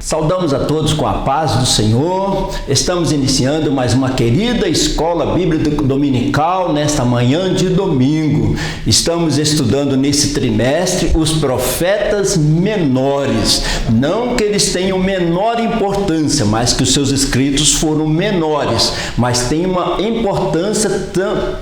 Saudamos a todos com a paz do Senhor. Estamos iniciando mais uma querida escola bíblica dominical nesta manhã de domingo. Estamos estudando nesse trimestre os profetas menores. Não que eles tenham menor importância, mas que os seus escritos foram menores, mas tem uma importância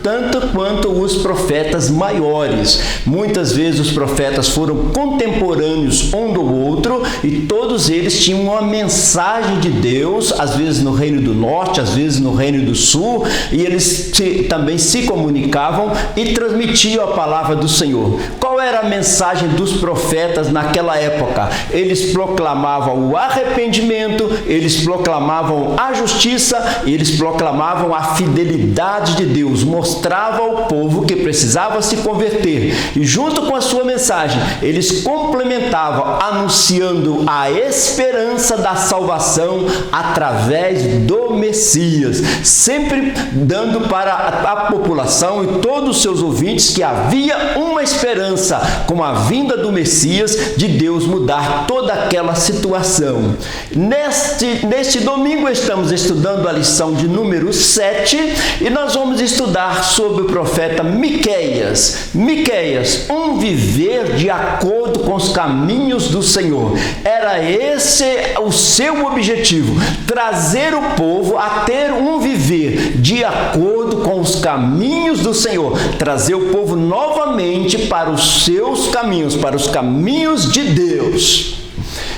tanto quanto os profetas maiores. Muitas vezes os profetas foram contemporâneos um do outro e todos eles tinham uma mensagem de Deus, às vezes no Reino do Norte, às vezes no Reino do Sul, e eles também se comunicavam e transmitiam a palavra do Senhor. Qual era a mensagem dos profetas naquela época? Eles proclamavam o arrependimento, eles proclamavam a justiça, eles proclamavam a fidelidade de Deus, mostravam ao povo que precisava se converter, e junto com a sua mensagem, eles complementavam, anunciando a esperança da salvação através do Messias, sempre dando para a população e todos os seus ouvintes que havia uma esperança com a vinda do Messias, de Deus mudar toda aquela situação. Neste domingo estamos estudando a lição de número 7 e nós vamos estudar sobre o profeta Miqueias. Miqueias, um viver de acordo com os caminhos do Senhor. Era esse o seu objetivo, trazer o povo a ter um viver de acordo com os caminhos do Senhor, trazer o povo novamente para os seus caminhos, para os caminhos de Deus.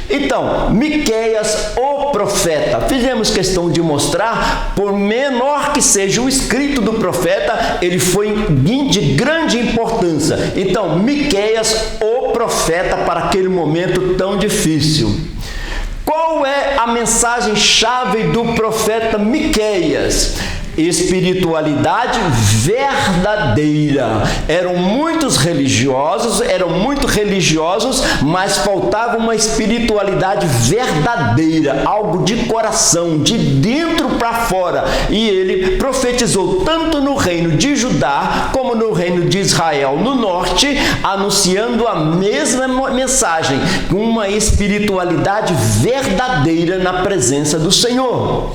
Então, Miqueias, o profeta, fizemos questão de mostrar, por menor que seja o escrito do profeta, ele foi de grande importância. Então, Miqueias, o profeta, para aquele momento tão difícil. Qual é a mensagem-chave do profeta Miqueias? Espiritualidade verdadeira. Eram muito religiosos, mas faltava uma espiritualidade verdadeira, algo de coração, de dentro para fora. E ele profetizou tanto no reino de Judá como no reino de Israel no norte, anunciando a mesma mensagem, uma espiritualidade verdadeira na presença do Senhor.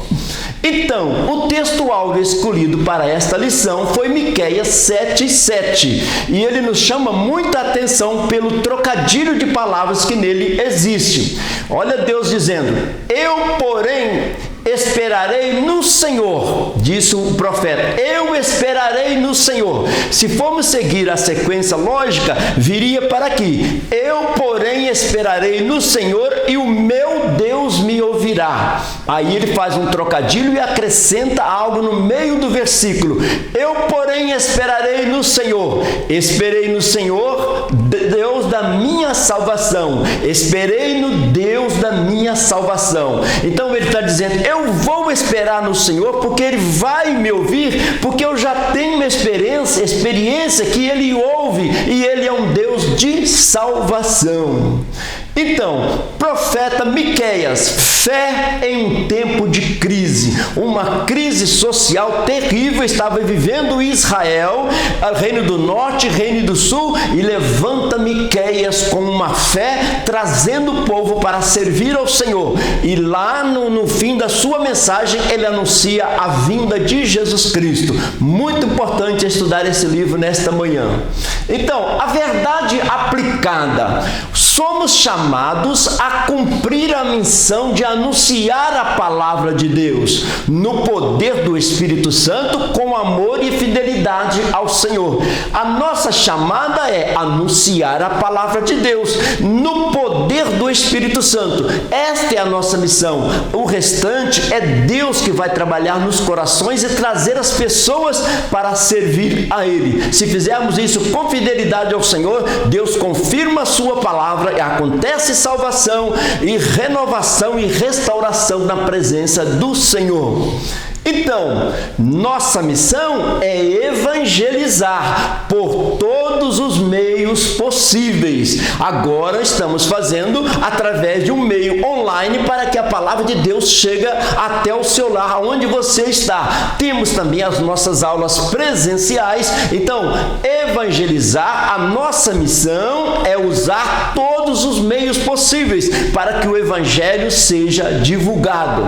Então, o texto-alvo escolhido para esta lição foi Miqueias 7:7, e ele nos chama muita atenção pelo trocadilho de palavras que nele existe. Olha Deus dizendo: eu, porém, esperarei no Senhor, disse o profeta, eu esperarei no Senhor. Se formos seguir a sequência lógica, viria para aqui: eu, porém, esperarei no Senhor e o meu Deus me ouvirá. Aí ele faz um trocadilho e acrescenta algo no meio do versículo: eu, porém, esperarei no Senhor. Esperei no Senhor, Deus da minha salvação. Esperei no Deus da minha salvação. Então ele está dizendo: eu vou esperar no Senhor porque Ele vai me ouvir, porque eu já tenho uma experiência que Ele ouve e Ele é um Deus de salvação. Então, profeta Miqueias, fé em um tempo de crise, uma crise social terrível estava vivendo Israel, reino do norte, reino do sul, e levanta Miqueias com uma fé, trazendo o povo para servir ao Senhor, e lá no fim da sua mensagem, ele anuncia a vinda de Jesus Cristo. Muito importante estudar esse livro nesta manhã. Então, a verdade aplicada: somos chamados a cumprir a missão de anunciar a palavra de Deus no poder do Espírito Santo, com amor e fidelidade ao Senhor. A nossa chamada é anunciar a palavra de Deus no poder do Espírito Santo. Esta é a nossa missão. O restante é Deus que vai trabalhar nos corações e trazer as pessoas para servir a Ele. Se fizermos isso com fidelidade ao Senhor, Deus confirma a sua palavra e acontece salvação e renovação e restauração na presença do Senhor. Então, nossa missão é evangelizar por todos os meios possíveis. Agora estamos fazendo através de um meio online para que a palavra de Deus chegue até o seu lar, onde você está. Temos também as nossas aulas presenciais. Então, evangelizar, a nossa missão é usar todos os meios possíveis para que o evangelho seja divulgado.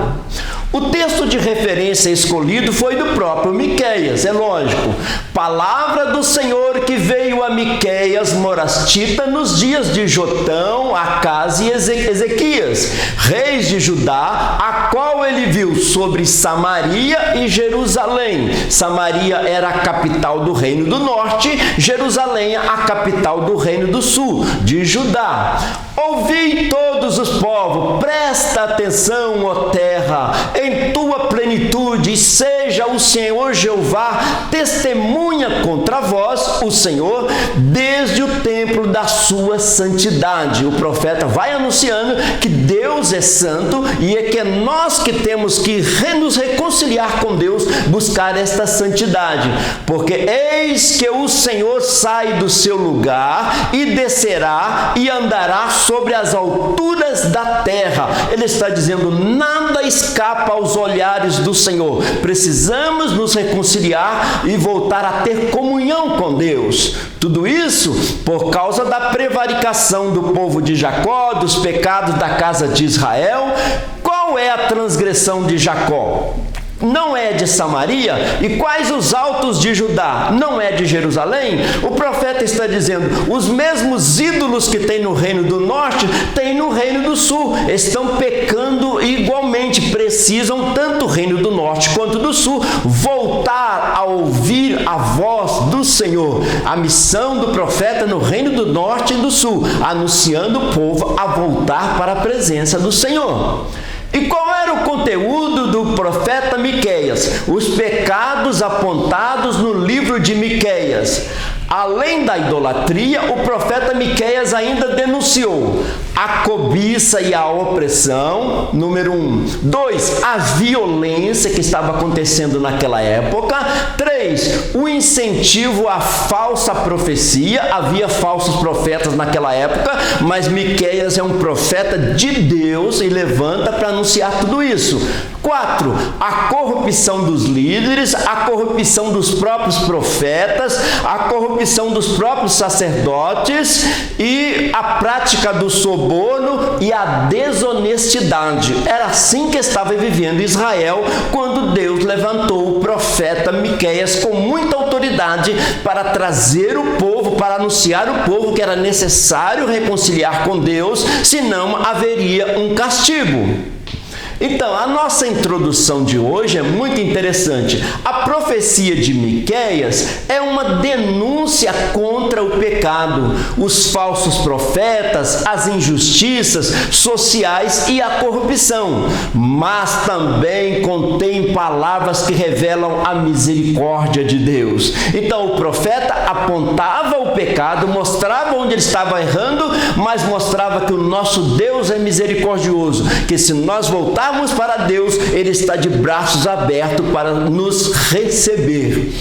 O texto de referência escolhido foi do próprio Miqueias, é lógico. Palavra do Senhor que veio a Miqueias morastita nos dias de Jotão, Acás e Ezequias, reis de Judá, a qual ele viu sobre Samaria e Jerusalém. Samaria era a capital do reino do norte, Jerusalém a capital do reino do sul, de Judá. Ouvi todos os povos, presta atenção, ó terra, em tua plenitude, seja o Senhor Jeová testemunha contra vós, o Senhor, desde o templo da sua santidade. O profeta vai anunciando que Deus é santo e é que nós que temos que nos reconciliar com Deus, buscar esta santidade, porque eis que o Senhor sai do seu lugar e descerá e andará sobre as alturas da terra. Ele está dizendo, nada escapa aos olhares do Senhor. Precisamos nos reconciliar e voltar a ter comunhão com Deus. Tudo isso por causa da prevaricação do povo de Jacó, dos pecados da casa de Israel. Qual é a transgressão de Jacó? Não é de Samaria? E quais os altos de Judá? Não é de Jerusalém? O profeta está dizendo, os mesmos ídolos que tem no reino do norte, tem no reino do sul. Estão pecando igualmente. Precisam, tanto o reino do norte quanto do sul, voltar a ouvir a voz do Senhor. A missão do profeta no reino do norte e do sul, anunciando o povo a voltar para a presença do Senhor. E qual era o conteúdo do profeta Miqueias? Os pecados apontados no livro de Miqueias. Além da idolatria, o profeta Miqueias ainda denunciou a cobiça e a opressão, número 1. 2, a violência que estava acontecendo naquela época. 3, o incentivo à falsa profecia. Havia falsos profetas naquela época, mas Miqueias é um profeta de Deus e levanta para anunciar tudo isso. 4, a corrupção dos líderes, a corrupção dos próprios profetas, a corrupção dos próprios sacerdotes e a prática do soborno e a desonestidade. Era assim que estava vivendo Israel quando Deus levantou o profeta Miqueias com muita autoridade para trazer o povo, para anunciar o povo que era necessário reconciliar com Deus, senão haveria um castigo. Então, a nossa introdução de hoje é muito interessante. A profecia de Miqueias é uma denúncia contra o pecado, os falsos profetas, as injustiças sociais e a corrupção, mas também contém palavras que revelam a misericórdia de Deus. Então, o profeta apontava o pecado, mostrava onde ele estava errando, mas mostrava que o nosso Deus é misericordioso, que se nós voltarmos para Deus, Ele está de braços abertos para nos receber.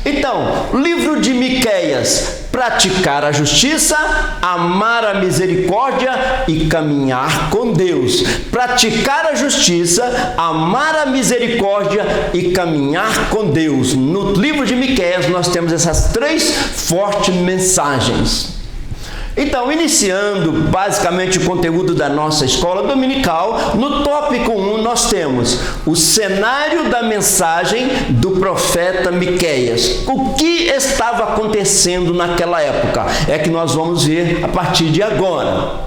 Então, livro de Miqueias, praticar a justiça, amar a misericórdia e caminhar com Deus. Praticar a justiça, amar a misericórdia e caminhar com Deus. No livro de Miqueias nós temos essas 3 fortes mensagens. Então, iniciando basicamente o conteúdo da nossa escola dominical, no tópico 1 nós temos o cenário da mensagem do profeta Miqueias. O que estava acontecendo naquela época? É que nós vamos ver a partir de agora.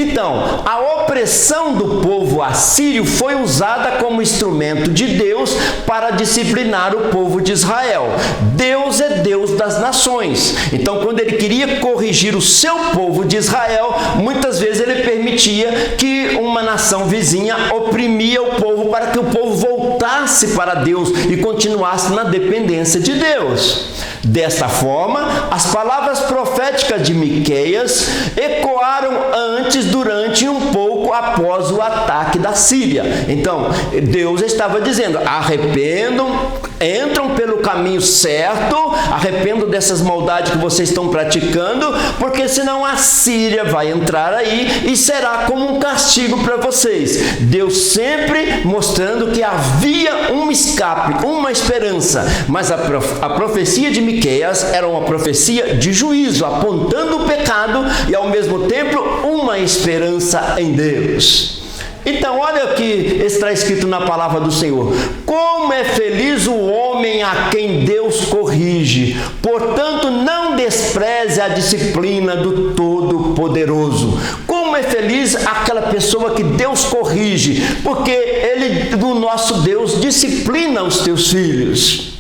Então, a opressão do povo assírio foi usada como instrumento de Deus para disciplinar o povo de Israel. Deus é Deus das nações. Então, quando ele queria corrigir o seu povo de Israel, muitas vezes ele permitia que uma nação vizinha oprimia o povo para que o povo voltasse para Deus e continuasse na dependência de Deus. Desta forma, as palavras proféticas de Miqueias ecoaram antes, durante e um pouco pouco após o ataque da Síria. Então, Deus estava dizendo: arrependam, entram pelo caminho certo, arrependam dessas maldades que vocês estão praticando, porque senão a Síria vai entrar aí e será como um castigo para vocês. Deus sempre mostrando que havia um escape, uma esperança, mas a profecia de Miqueias era uma profecia de juízo, apontando o pecado e ao mesmo tempo uma esperança em Deus. Então, olha o que está escrito na palavra do Senhor: como é feliz o homem a quem Deus corrige, portanto não despreze a disciplina do Todo-Poderoso. Como é feliz aquela pessoa que Deus corrige, porque o nosso Deus disciplina os teus filhos.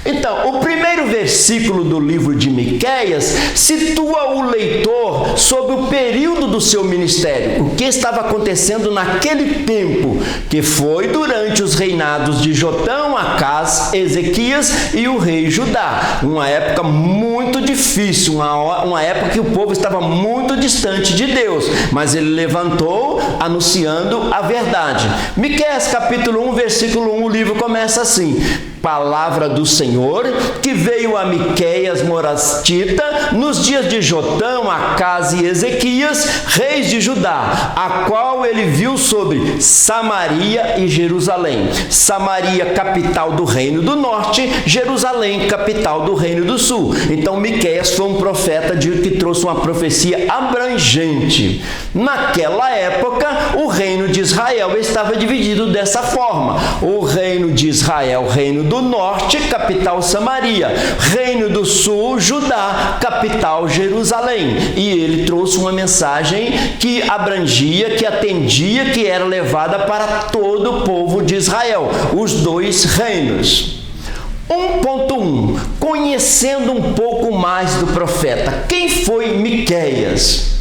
Então, o primeiro versículo do livro de Miqueias situa o leitor sobre o período do seu ministério, o que estava acontecendo naquele tempo, que foi durante os reinados de Jotão, Acás, Ezequias e o rei Judá. Uma época muito difícil, uma época que o povo estava muito distante de Deus, mas ele levantou anunciando a verdade. Miqueias capítulo 1, versículo 1, o livro começa assim: palavra do Senhor que veio a Miqueias morastita nos dias de Jotão, Acás e Ezequias, reis de Judá, a qual ele viu sobre Samaria e Jerusalém. Samaria, capital do reino do norte, Jerusalém, capital do reino do sul. Então Miqueias foi um profeta que trouxe uma profecia abrangente. Naquela época, o reino de Israel estava dividido dessa forma: o reino de Israel, reino do norte, capital Samaria; reino do sul, Judá, capital Jerusalém. E ele trouxe uma mensagem que abrangia, que atendia, que era levada para todo o povo de Israel, os dois reinos. 1.1 Conhecendo um pouco mais do profeta. Quem foi Miqueias?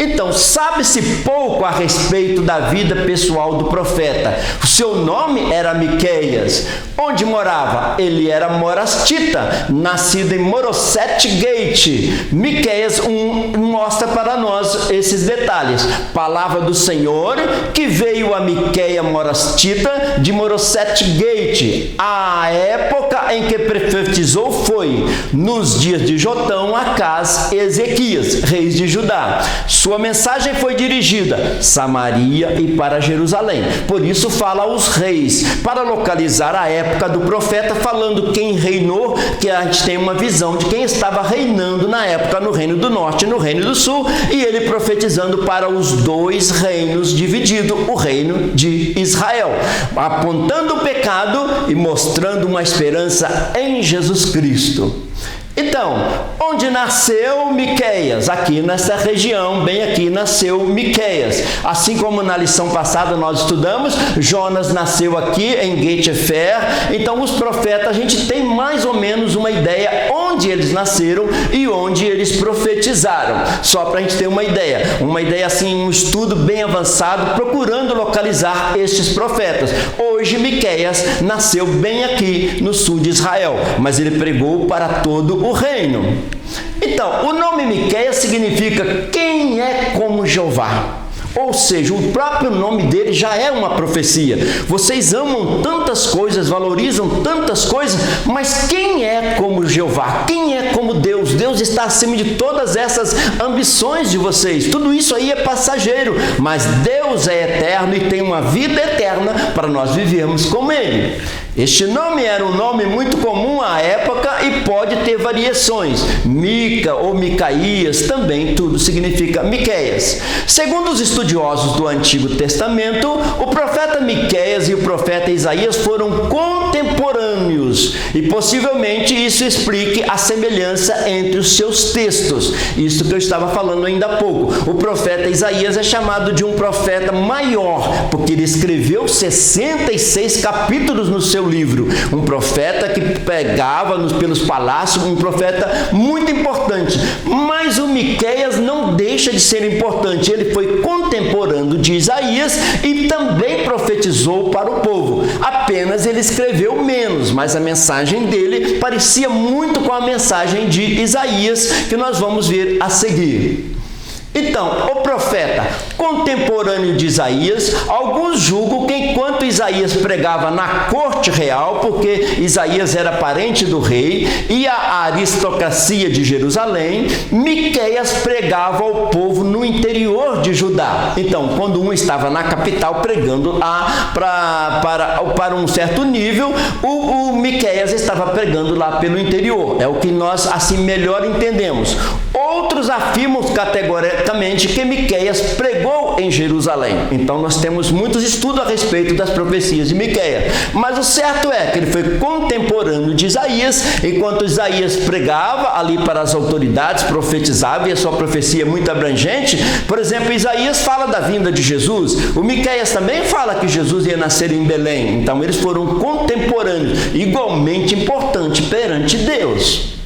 Então, sabe-se pouco a respeito da vida pessoal do profeta. O seu nome era Miqueias. Onde morava? Ele era morastita, nascido em Morosete Gate. Miqueias 1 mostra para nós esses detalhes. Palavra do Senhor que veio a Miqueias morastita de Morosete Gate. A época em que profetizou foi nos dias de Jotão, Acás e Ezequias, reis de Judá. Sua mensagem foi dirigida a Samaria e para Jerusalém. Por isso fala aos reis, para localizar a época do profeta, falando quem reinou, que a gente tem uma visão de quem estava reinando na época no reino do norte e no reino do sul, e ele profetizando para os dois reinos divididos, o reino de Israel, apontando o pecado e mostrando uma esperança em Jesus Cristo. Então, onde nasceu Miqueias? Aqui nessa região, bem aqui, nasceu Miqueias. Assim como na lição passada nós estudamos, Jonas nasceu aqui em Gate-Efer. Então, os profetas, a gente tem mais ou menos uma ideia onde eles nasceram e onde eles profetizaram. Só para a gente ter uma ideia assim, um estudo bem avançado, procurando localizar estes profetas. Hoje, Miqueias nasceu bem aqui no sul de Israel, mas ele pregou para todo o reino. Então, o nome Miqueias significa quem é como Jeová. Ou seja, o próprio nome dele já é uma profecia. Vocês amam tantas coisas, valorizam tantas coisas, mas quem é como Jeová? Quem é como Deus? Deus está acima de todas essas ambições de vocês. Tudo isso aí é passageiro, mas Deus é eterno e tem uma vida eterna para nós vivermos com Ele. Este nome era um nome muito comum à época e pode ter variações. Mica ou Micaías também tudo significa Miqueias. Segundo os estudiosos do Antigo Testamento, o profeta Miqueias e o profeta Isaías foram contemporâneos e possivelmente isso explique a semelhança entre os seus textos. Isso que eu estava falando ainda há pouco. O profeta Isaías é chamado de um profeta maior, porque ele escreveu 66 capítulos no seu livro. Um profeta que pegava pelos palácios, um profeta muito importante. Mas o Miqueias não deixa de ser importante. Ele foi contemporâneo de Isaías e também profetizou para o povo. Apenas ele escreveu menos, mas a mensagem dele parecia muito com a mensagem de Isaías, que nós vamos ver a seguir. Então, o profeta, contemporâneo de Isaías. Alguns julgam que enquanto Isaías pregava na corte real, porque Isaías era parente do rei e a aristocracia de Jerusalém, Miqueias pregava ao povo no interior de Judá. Então, quando um estava na capital pregando para um certo nível, o Miqueias estava pregando lá pelo interior. É o que nós assim melhor entendemos. Outros afirmam categoricamente que Miqueias pregou em Jerusalém. Então nós temos muitos estudos a respeito das profecias de Miqueias. Mas o certo é que ele foi contemporâneo de Isaías, enquanto Isaías pregava ali para as autoridades, profetizava, e a sua profecia é muito abrangente. Por exemplo, Isaías fala da vinda de Jesus. O Miqueias também fala que Jesus ia nascer em Belém. Então eles foram contemporâneos, igualmente importante perante Deus.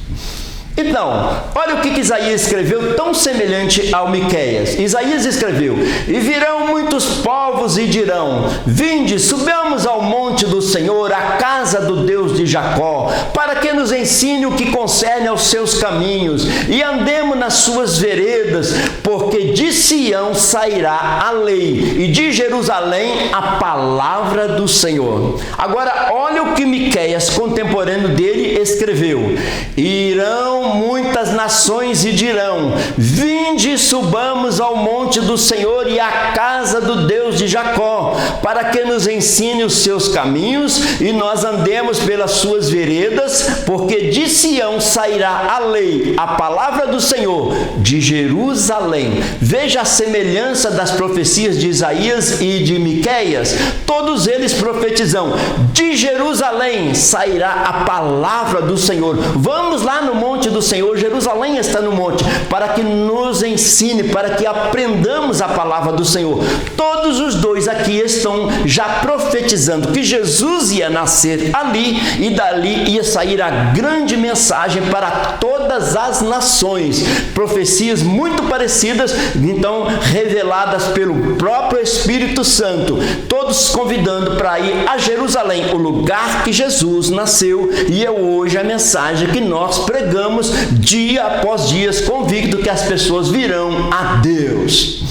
Então, olha o que Isaías escreveu tão semelhante ao Miqueias. Isaías escreveu: e virão muitos povos e dirão: vinde, subamos ao monte do Senhor, à casa do Deus de Jacó, para que nos ensine o que concerne aos seus caminhos, e andemos nas suas veredas, porque de Sião sairá a lei, e de Jerusalém a palavra do Senhor. Agora, olha o que Miqueias, contemporâneo dele, escreveu: irão muitas nações e dirão: vinde, subamos ao monte do Senhor e à casa do Deus de Jacó, para que nos ensine os seus caminhos e nós andemos pelas suas veredas, porque de Sião sairá a lei, a palavra do Senhor, de Jerusalém. Veja a semelhança das profecias de Isaías e de Miqueias. Todos eles profetizam: de Jerusalém sairá a palavra do Senhor. Vamos lá no monte do Senhor, Jerusalém está no monte, para que nos ensine, para que aprendamos a palavra do Senhor. Todos os dois aqui estão já profetizando que Jesus ia nascer ali e dali ia sair a grande mensagem para todas as nações. Profecias muito parecidas, então reveladas pelo próprio Espírito Santo, todos convidando para ir a Jerusalém, o lugar que Jesus nasceu, e é hoje a mensagem que nós pregamos dia após dia, convicto que as pessoas virão a Deus.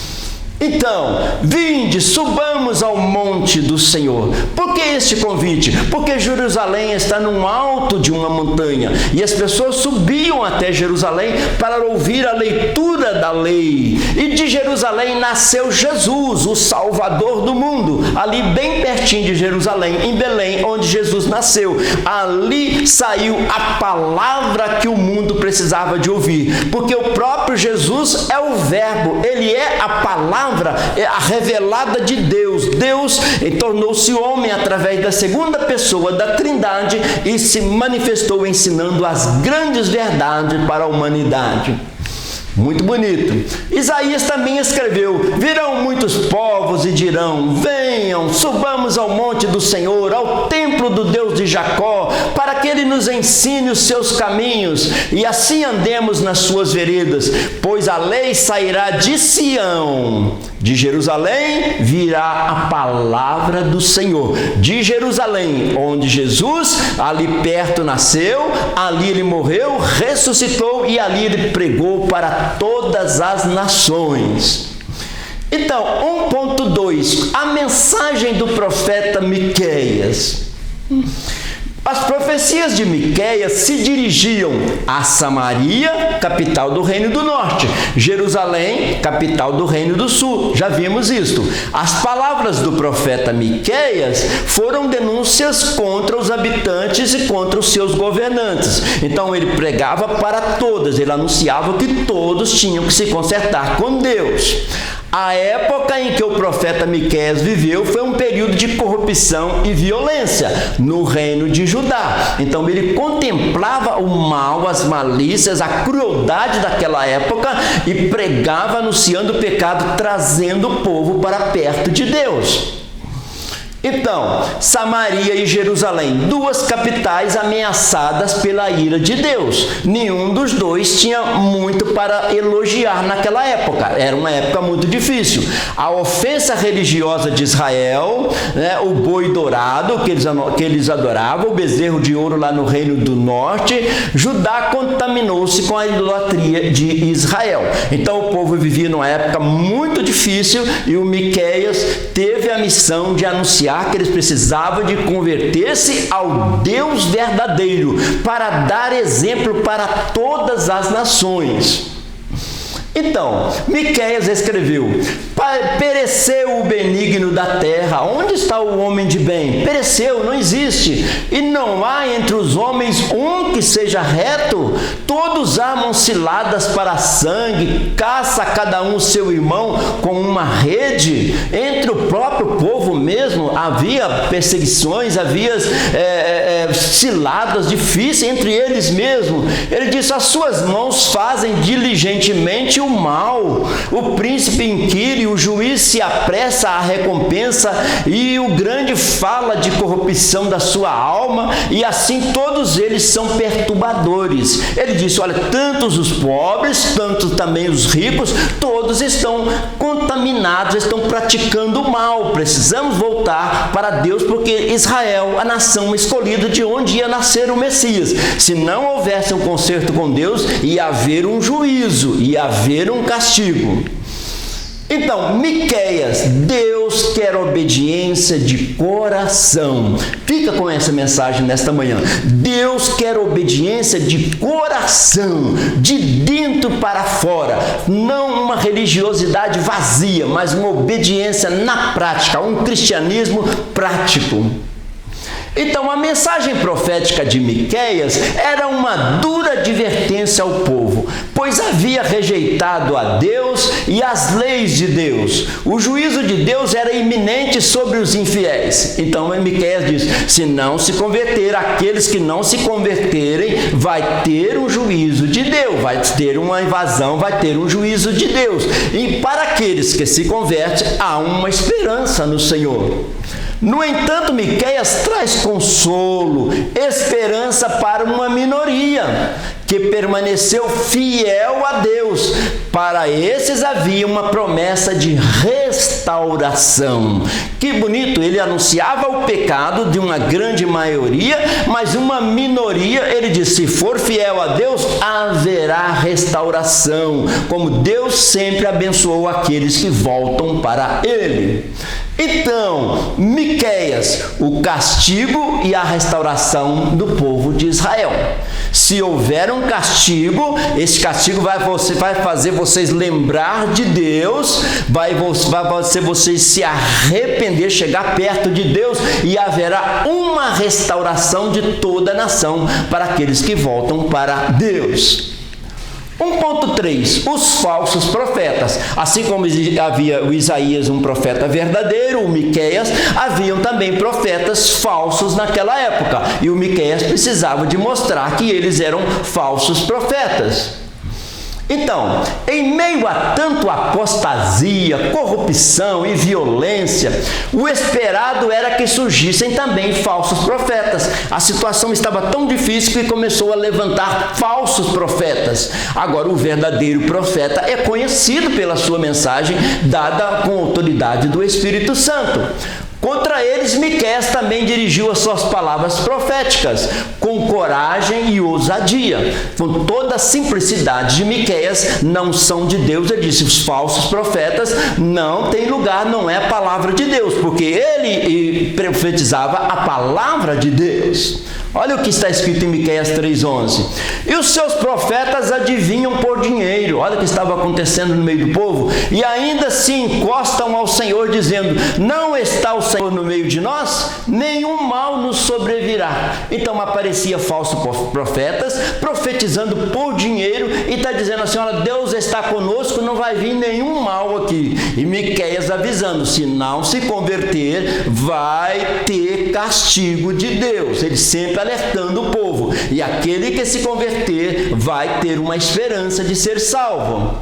Então, vinde, subamos ao monte do Senhor. Por que este convite? Porque Jerusalém está no alto de uma montanha e as pessoas subiam até Jerusalém para ouvir a leitura da lei. E de Jerusalém nasceu Jesus, o Salvador do mundo, ali bem pertinho de Jerusalém, em Belém, onde Jesus nasceu. Ali saiu a palavra que o mundo precisava de ouvir, porque o próprio Jesus é o Verbo, ele é a palavra, é a revelada de Deus. Deus tornou-se homem através da segunda pessoa da Trindade e se manifestou ensinando as grandes verdades para a humanidade. Muito bonito. Isaías também escreveu: virão muitos povos e dirão: venham, subamos ao monte do Senhor, ao templo do Deus de Jacó, para que ele nos ensine os seus caminhos e assim andemos nas suas veredas, pois a lei sairá de Sião. De Jerusalém virá a palavra do Senhor. De Jerusalém, onde Jesus ali perto nasceu, ali ele morreu, ressuscitou e ali ele pregou para todas as nações. Então, 1.2, a mensagem do profeta Miqueias. As profecias de Miqueias se dirigiam a Samaria, capital do Reino do Norte, Jerusalém, capital do Reino do Sul. Já vimos isto. As palavras do profeta Miqueias foram denúncias contra os habitantes e contra os seus governantes. Então ele pregava para todas, ele anunciava que todos tinham que se consertar com Deus. A época em que o profeta Miqueias viveu foi um período de corrupção e violência no reino de Judá. Então ele contemplava o mal, as malícias, a crueldade daquela época e pregava anunciando o pecado, trazendo o povo para perto de Deus. Então, Samaria e Jerusalém, duas capitais ameaçadas pela ira de Deus. Nenhum dos dois tinha muito para elogiar naquela época. Era uma época muito difícil. A ofensa religiosa de Israel, né, o boi dourado que eles adoravam, o bezerro de ouro lá no Reino do Norte, Judá contaminou-se com a idolatria de Israel. Então o povo vivia numa época muito difícil e o Miqueias teve a missão de anunciar que eles precisavam de converter-se ao Deus verdadeiro para dar exemplo para todas as nações. Então, Miqueias escreveu: pereceu o benigno da terra. Onde está o homem de bem? Pereceu, não existe. E não há entre os homens um que seja reto. Todos armam ciladas para sangue, caça cada um seu irmão com uma rede. Entre o próprio povo mesmo havia perseguições, havia ciladas difíceis entre eles mesmos. Ele disse: as suas mãos fazem diligentemente o mal. O príncipe inquire, o juiz se apressa à recompensa, e o grande fala de corrupção da sua alma, e assim todos eles são perturbadores. Ele disse: olha, tantos os pobres, tanto também os ricos, todos estão contaminados, estão praticando o mal. Precisamos voltar para Deus, porque Israel, a nação escolhida de onde ia nascer o Messias. Se não houvesse um conserto com Deus, ia haver um juízo, ia haver um castigo. Então, Miqueias, Deus quer obediência de coração. Fica com essa mensagem nesta manhã. Deus quer obediência de coração, de dentro para fora. Não uma religiosidade vazia, mas uma obediência na prática, um cristianismo prático. Então, a mensagem profética de Miqueias era uma dura advertência ao povo, pois havia rejeitado a Deus e as leis de Deus. O juízo de Deus era iminente sobre os infiéis. Então, Miqueias diz: se não se converter, aqueles que não se converterem, vai ter um juízo de Deus, vai ter uma invasão, vai ter um juízo de Deus. E para aqueles que se convertem, há uma esperança no Senhor. No entanto, Miqueias traz consolo, esperança para uma minoria que permaneceu fiel a Deus. Para esses havia uma promessa de restauração. Que bonito! Ele anunciava o pecado de uma grande maioria, mas uma minoria, ele disse: se for fiel a Deus, haverá restauração, como Deus sempre abençoou aqueles que voltam para Ele. Então, Miqueias, o castigo e a restauração do povo de Israel. Se houver um castigo, esse castigo vai fazer vocês lembrar de Deus, vai fazer vocês se arrepender, chegar perto de Deus, e haverá uma restauração de toda a nação para aqueles que voltam para Deus. 1.3. Os falsos profetas. Assim como havia o Isaías, um profeta verdadeiro, o Miqueias, haviam também profetas falsos naquela época. E o Miqueias precisava de mostrar que eles eram falsos profetas. Então, em meio a tanto apostasia, corrupção e violência, o esperado era que surgissem também falsos profetas. A situação estava tão difícil que começou a levantar falsos profetas. Agora, o verdadeiro profeta é conhecido pela sua mensagem dada com autoridade do Espírito Santo. Contra eles, Miqueias também dirigiu as suas palavras proféticas, com coragem e ousadia. Com toda a simplicidade de Miqueias, não são de Deus. Ele disse: os falsos profetas não têm lugar, não é a palavra de Deus, porque ele profetizava a palavra de Deus. Olha o que está escrito em Miqueias 3:11. E os seus profetas adivinham por dinheiro. Olha o que estava acontecendo no meio do povo. E ainda se encostam ao Senhor, dizendo: não está o Senhor no meio de nós? Nenhum mal nos sobrevirá. Então aparecia falsos profetas profetizando por dinheiro e está dizendo assim: olha, Deus está conosco, não vai vir nenhum mal aqui. E Miqueias avisando: se não se converter, vai ter castigo de Deus. Ele sempre alertando o povo, e aquele que se converter vai ter uma esperança de ser salvo.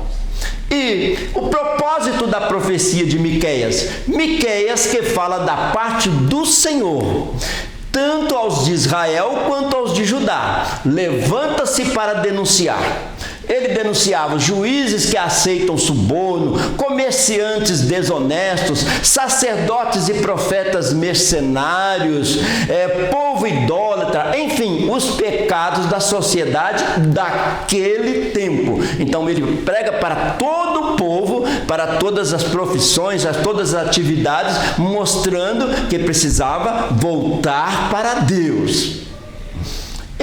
E o propósito da profecia de Miqueias que fala da parte do Senhor, tanto aos de Israel quanto aos de Judá, levanta-se para denunciar. Ele denunciava juízes que aceitam suborno, comerciantes desonestos, sacerdotes e profetas mercenários, povo idólatra, enfim, os pecados da sociedade daquele tempo. Então ele prega para todo o povo, para todas as profissões, todas as atividades, mostrando que precisava voltar para Deus.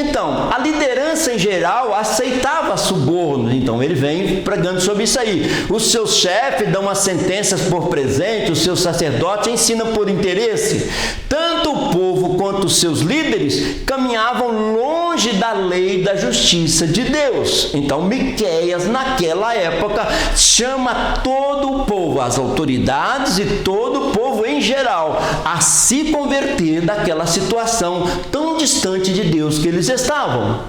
Então, a liderança em geral aceitava suborno, então ele vem pregando sobre isso aí. Os seus chefes dão as sentenças por presente, os seus sacerdotes ensinam por interesse. Tanto o povo quanto os seus líderes caminhavam longe da lei e da justiça de Deus. Então, Miqueias, naquela época, chama todo o povo, as autoridades e todo o povo em geral, a se converter daquela situação tão distante de Deus que eles estavam.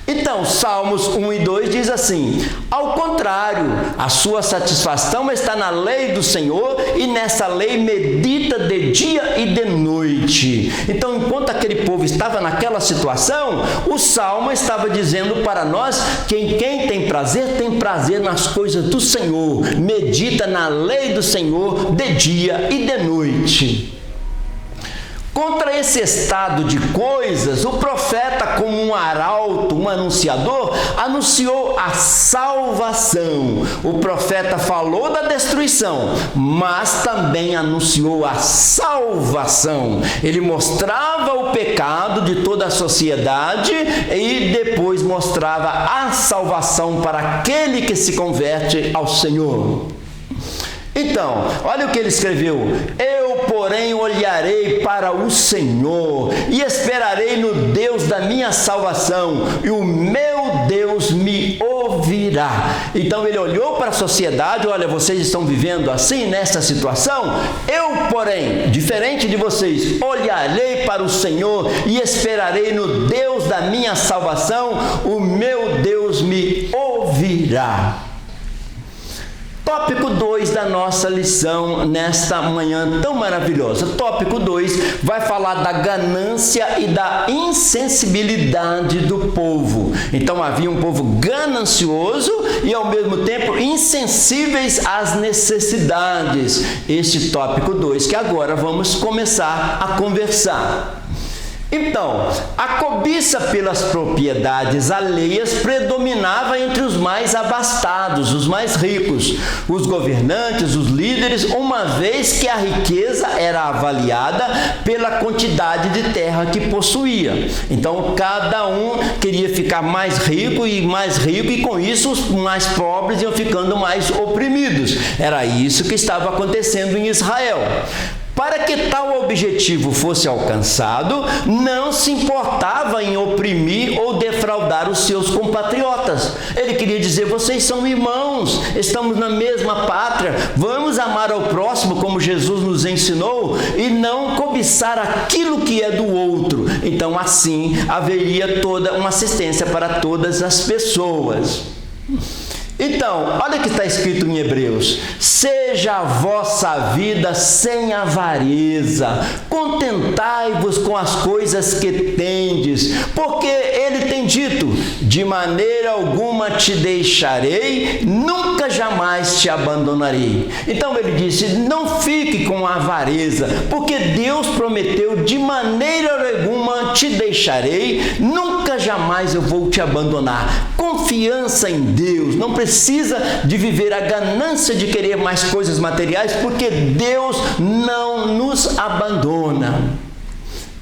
Então, Salmos 1 e 2 diz assim: ao contrário, a sua satisfação está na lei do Senhor, e nessa lei medita de dia e de noite. Então, enquanto aquele povo estava naquela situação, o Salmo estava dizendo para nós que quem tem prazer nas coisas do Senhor, medita na lei do Senhor de dia e de noite. Contra esse estado de coisas, o profeta, como um arauto, um anunciador, anunciou a salvação. O profeta falou da destruição, mas também anunciou a salvação. Ele mostrava o pecado de toda a sociedade e depois mostrava a salvação para aquele que se converte ao Senhor. Então, olha o que ele escreveu: eu, porém, olharei para o Senhor e esperarei no Deus da minha salvação, e o meu Deus me ouvirá. Então ele olhou para a sociedade: olha, vocês estão vivendo assim, nessa situação? Eu, porém, diferente de vocês, olharei para o Senhor e esperarei no Deus da minha salvação, o meu Deus me ouvirá. Tópico 2 da nossa lição nesta manhã tão maravilhosa. Tópico 2 vai falar da ganância e da insensibilidade do povo. Então havia um povo ganancioso e ao mesmo tempo insensíveis às necessidades. Este tópico 2 que agora vamos começar a conversar. Então, a cobiça pelas propriedades alheias predominava entre os mais abastados, os mais ricos, os governantes, os líderes, uma vez que a riqueza era avaliada pela quantidade de terra que possuía. Então, cada um queria ficar mais rico, e com isso os mais pobres iam ficando mais oprimidos. Era isso que estava acontecendo em Israel. Para que tal objetivo fosse alcançado, não se importava em oprimir ou defraudar os seus compatriotas. Ele queria dizer: vocês são irmãos, estamos na mesma pátria, vamos amar ao próximo como Jesus nos ensinou e não cobiçar aquilo que é do outro. Então, assim, haveria toda uma assistência para todas as pessoas. Então, olha o que está escrito em Hebreus: seja a vossa vida sem avareza, contentai-vos com as coisas que tendes, porque ele tem dito: de maneira alguma te deixarei, nunca jamais te abandonarei. Então ele disse: não fique com avareza, porque Deus prometeu: de maneira alguma te deixarei, nunca jamais eu vou te abandonar. Confiança em Deus, não precisa de viver a ganância de querer mais coisas materiais, porque Deus não nos abandona.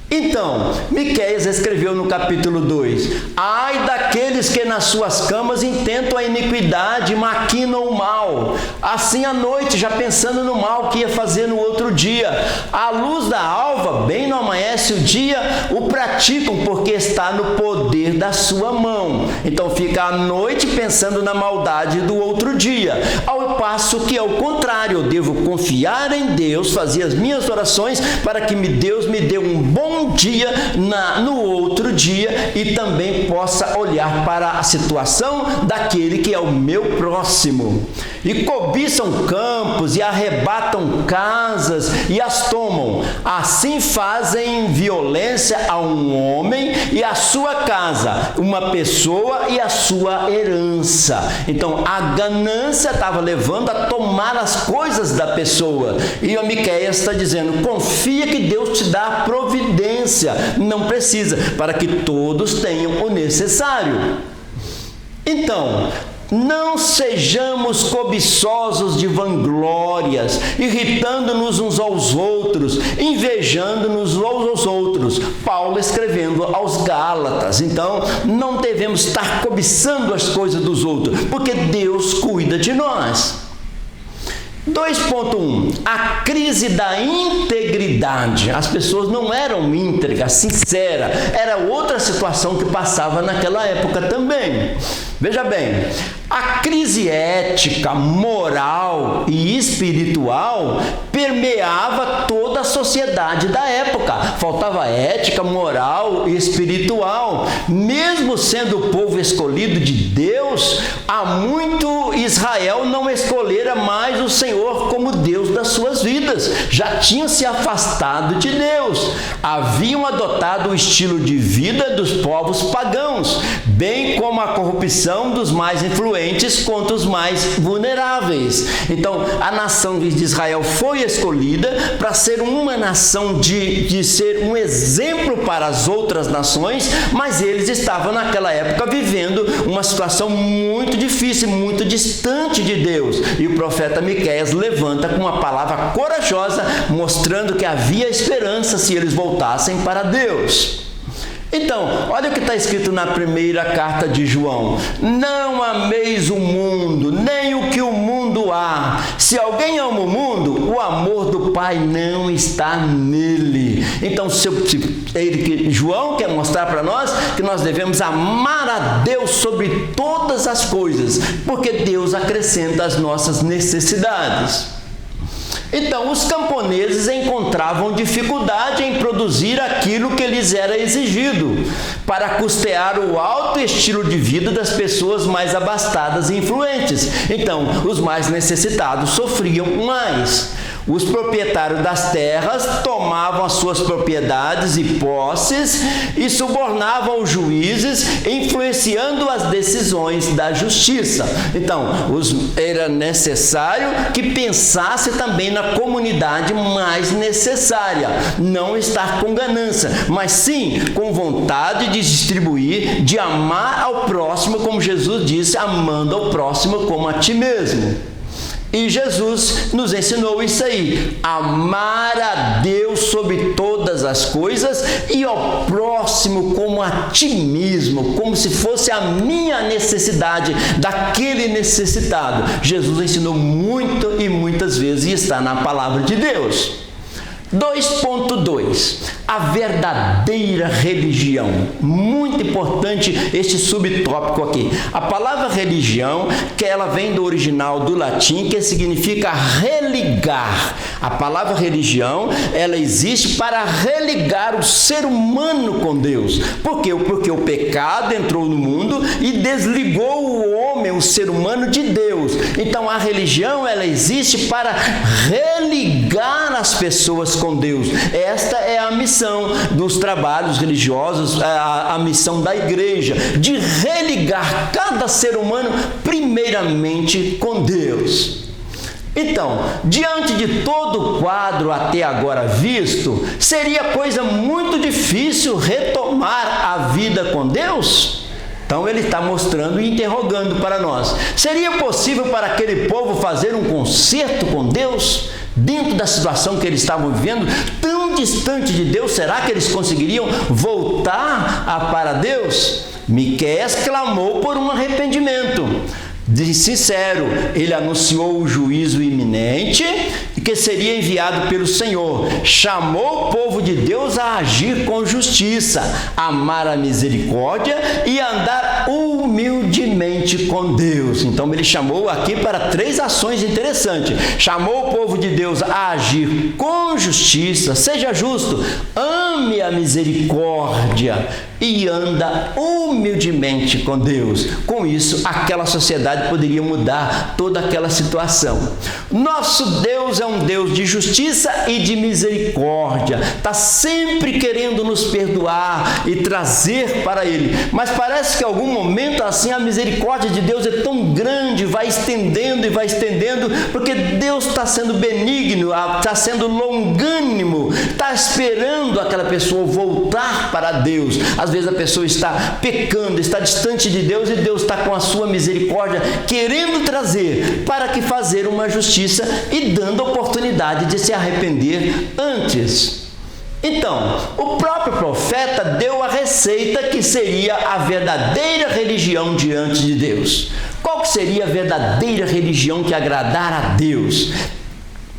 Então, Miqueias escreveu no capítulo 2: ai daqueles que nas suas camas intentam a iniquidade e maquinam o mal, assim à noite, já pensando no mal que ia fazer no outro dia. À luz da alva, bem não amanhece o dia, o praticam, porque está no poder da sua mão. Então fica à noite pensando na maldade do outro dia, ao passo que, ao contrário, eu devo confiar em Deus, fazer as minhas orações para que Deus me dê um bom dia no outro dia e também possa olhar para a situação daquele que é o meu próximo. e cobiçam campos, e arrebatam casas, e as tomam. Assim fazem violência a um homem e a sua casa, uma pessoa e a sua herança. Então, a ganância estava levando a tomar as coisas da pessoa. E o Miqueias está dizendo, confia que Deus te dá a providência, não precisa, para que todos tenham o necessário. Então, não sejamos cobiçosos de vanglórias, irritando-nos uns aos outros, invejando-nos uns aos outros. Paulo escrevendo aos Gálatas. Então, não devemos estar cobiçando as coisas dos outros, porque Deus cuida de nós. 2.1. A crise da integridade. As pessoas não eram íntegras, sinceras. Era outra situação que passava naquela época também. Veja bem, a crise ética, moral e espiritual permeava toda a sociedade da época. Faltava ética, moral e espiritual. Mesmo sendo o povo escolhido de Deus, há muito Israel não escolhera mais o Senhor como Deus das suas vidas. Já tinham se afastado de Deus. Haviam adotado o estilo de vida dos povos pagãos, bem como a corrupção dos mais influentes contra os mais vulneráveis. Então, a nação de Israel foi escolhida para ser uma nação de ser um exemplo para as outras nações, mas eles estavam naquela época vivendo uma situação muito difícil, muito distante de Deus. E o profeta Miqueias levanta com uma palavra corajosa, mostrando que havia esperança se eles voltassem para Deus. Então, olha o que está escrito na primeira carta de João. Não ameis o mundo, nem o que o mundo há. Se alguém ama o mundo, o amor do Pai não está nele. Então, João quer mostrar para nós que nós devemos amar a Deus sobre todas as coisas, porque Deus acrescenta as nossas necessidades. Então, os camponeses encontravam dificuldade em produzir aquilo que lhes era exigido para custear o alto estilo de vida das pessoas mais abastadas e influentes. Então, os mais necessitados sofriam mais. Os proprietários das terras tomavam as suas propriedades e posses e subornavam os juízes, influenciando as decisões da justiça. Então, era necessário que pensasse também na comunidade mais necessária. Não estar com ganância, mas sim com vontade de distribuir, de amar ao próximo, como Jesus disse, amando ao próximo como a ti mesmo. E Jesus nos ensinou isso aí, amar a Deus sobre todas as coisas e ao próximo como a ti mesmo, como se fosse a minha necessidade, daquele necessitado. Jesus ensinou muito e muitas vezes e está na palavra de Deus. 2.2. A verdadeira religião. Muito importante este subtópico aqui. A palavra religião, que ela vem do original do latim, que significa religar. A palavra religião, ela existe para religar o ser humano com Deus. Por quê? Porque o pecado entrou no mundo e desligou o homem, o ser humano, de Deus. Então, a religião, ela existe para religar as pessoas com Deus. Esta é a missão dos trabalhos religiosos, a missão da igreja, de religar cada ser humano primeiramente com Deus. Então, diante de todo o quadro até agora visto, seria coisa muito difícil retomar a vida com Deus? Então ele está mostrando e interrogando para nós. Seria possível para aquele povo fazer um concerto com Deus? Dentro da situação que eles estavam vivendo, tão distante de Deus, será que eles conseguiriam voltar para Deus? Miqueias clamou por um arrependimento. De sincero, ele anunciou o juízo iminente que seria enviado pelo Senhor. Chamou o povo de Deus a agir com justiça, amar a misericórdia e andar humildemente com Deus. Então ele chamou aqui para 3 ações interessantes. Chamou o povo de Deus a agir com justiça, seja justo, ame ame a misericórdia e anda humildemente com Deus. Com isso, aquela sociedade poderia mudar toda aquela situação. Nosso Deus é um Deus de justiça e de misericórdia. Está sempre querendo nos perdoar e trazer para Ele. Mas parece que em algum momento assim a misericórdia de Deus é tão grande, vai estendendo e vai estendendo, porque Deus está sendo benigno, está sendo longânimo, está esperando aquela pessoa voltar para Deus. Às vezes a pessoa está pecando, está distante de Deus, e Deus está com a sua misericórdia querendo trazer para que fazer uma justiça e dando oportunidade de se arrepender antes. Então, o próprio profeta deu a receita que seria a verdadeira religião diante de Deus. Qual que seria a verdadeira religião que agradara a Deus?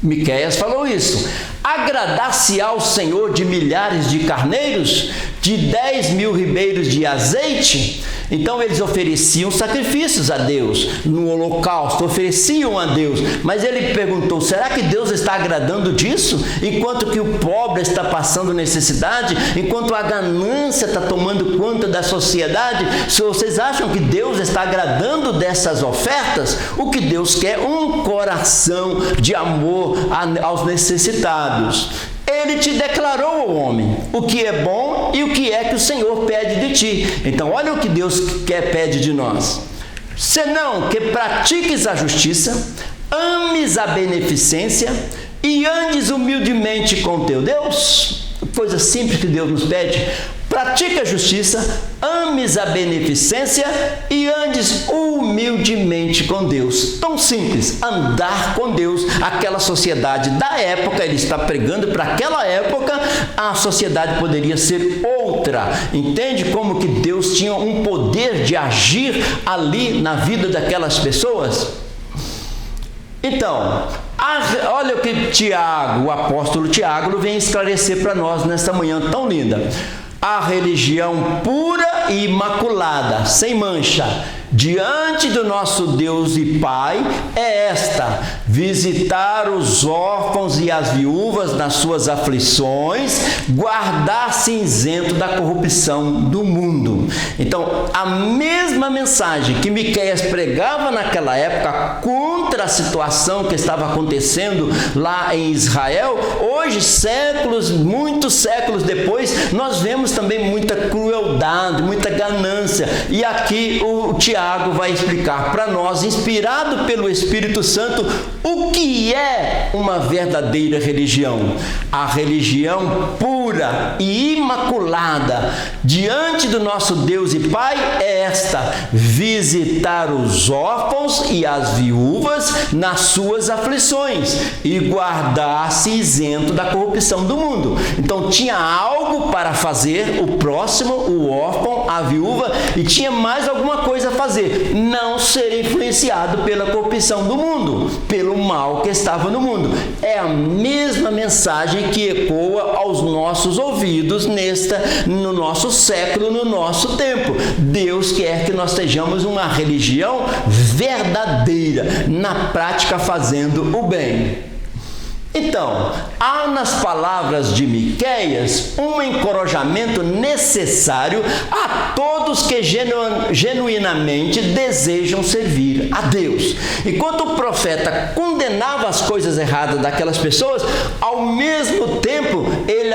Miqueias falou isso. Agradar-se-á ao Senhor de milhares de carneiros, de 10.000 ribeiros de azeite? Então eles ofereciam sacrifícios a Deus, no holocausto, ofereciam a Deus. Mas ele perguntou, será que Deus está agradando disso? Enquanto que o pobre está passando necessidade, enquanto a ganância está tomando conta da sociedade, se vocês acham que Deus está agradando dessas ofertas? O que Deus quer? Um coração de amor aos necessitados. Ele te declarou, homem, o que é bom e o que é que o Senhor pede de ti. Então, olha o que Deus pede de nós. Senão que pratiques a justiça, ames a beneficência e andes humildemente com teu Deus. Coisa simples que Deus nos pede. Pratique a justiça, ames a beneficência e andes humildemente com Deus. Tão simples, andar com Deus. Aquela sociedade da época, ele está pregando para aquela época, a sociedade poderia ser outra. Entende como que Deus tinha um poder de agir ali na vida daquelas pessoas? Então, olha o que Tiago, o apóstolo Tiago, vem esclarecer para nós nesta manhã tão linda. A religião pura e imaculada, sem mancha, diante do nosso Deus e Pai é esta: visitar os órfãos e as viúvas nas suas aflições, guardar-se isento da corrupção do mundo. Então, a mesma mensagem que Miqueias pregava naquela época contra a situação que estava acontecendo lá em Israel, hoje, muitos séculos depois, nós vemos também muita crueldade, muita ganância. E aqui o Tiago vai explicar para nós, inspirado pelo Espírito Santo, o que é uma verdadeira religião. A religião pura e imaculada diante do nosso Deus e Pai é esta: visitar os órfãos e as viúvas nas suas aflições e guardar-se isento da corrupção do mundo. Então tinha algo para fazer, o próximo, o órfão, a viúva, e tinha mais alguma coisa a fazer: não ser influenciado pela corrupção do mundo, pelo mal que estava no mundo. É a mesma mensagem que ecoa aos nossos ouvidos no nosso século, no nosso tempo. Deus quer que nós sejamos uma religião verdadeira, na prática fazendo o bem. Então, há nas palavras de Miqueias um encorajamento necessário a todos que genuinamente desejam servir a Deus. Enquanto o profeta condenava as coisas erradas daquelas pessoas, ao mesmo tempo ele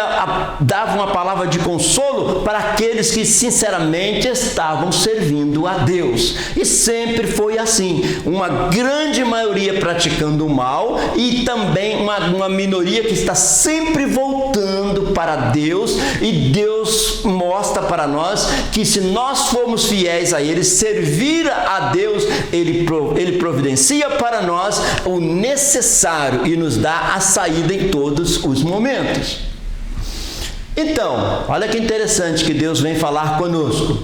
dava uma palavra de consolo para aqueles que sinceramente estavam servindo a Deus. E sempre foi assim, uma grande maioria praticando o mal e também uma minoria que está sempre voltando para Deus, e Deus mostra para nós que se nós formos fiéis a Ele, servir a Deus, Ele providencia para nós o necessário e nos dá a saída em todos os momentos. Então, olha que interessante que Deus vem falar conosco.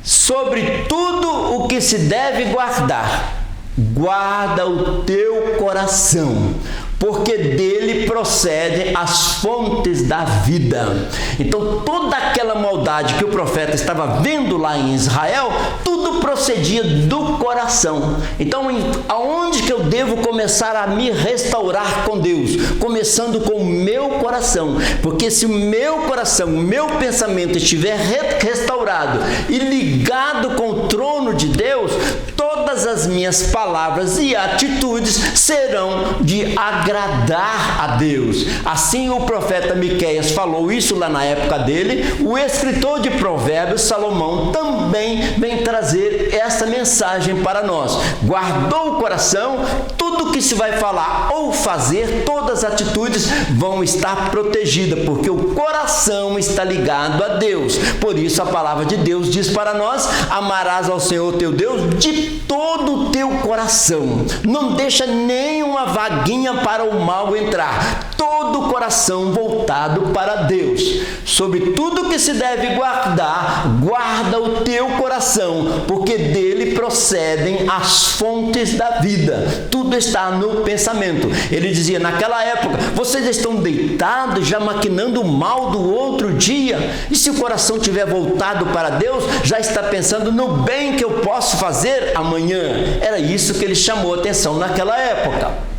Sobre tudo o que se deve guardar, guarda o teu coração, porque dele procedem as fontes da vida. Então, toda aquela maldade que o profeta estava vendo lá em Israel, tudo procedia do coração. Então, aonde que eu devo começar a me restaurar com Deus? Começando com o meu coração, porque se o meu coração, o meu pensamento estiver restaurado e ligado com o trono de Deus, todas as minhas palavras e atitudes serão de agradar a Deus. Assim o profeta Miqueias falou isso lá na época dele. O escritor de Provérbios, Salomão, também vem trazer essa mensagem para nós. Guardou o coração, tudo que se vai falar ou fazer, todas as atitudes vão estar protegidas, porque o coração está ligado a Deus. Por isso a palavra de Deus diz para nós: amarás ao Senhor teu Deus de todo o teu coração. Não deixa nenhuma vaguinha para o mal entrar. Todo o coração voltado para Deus. Sobre tudo que se deve guardar, guarda o teu coração, porque dele procedem as fontes da vida. Tudo está no pensamento. Ele dizia naquela época: vocês estão deitados já maquinando o mal do outro dia, e se o coração estiver voltado para Deus, já está pensando no bem que eu posso fazer amanhã. Era isso que ele chamou a atenção naquela época.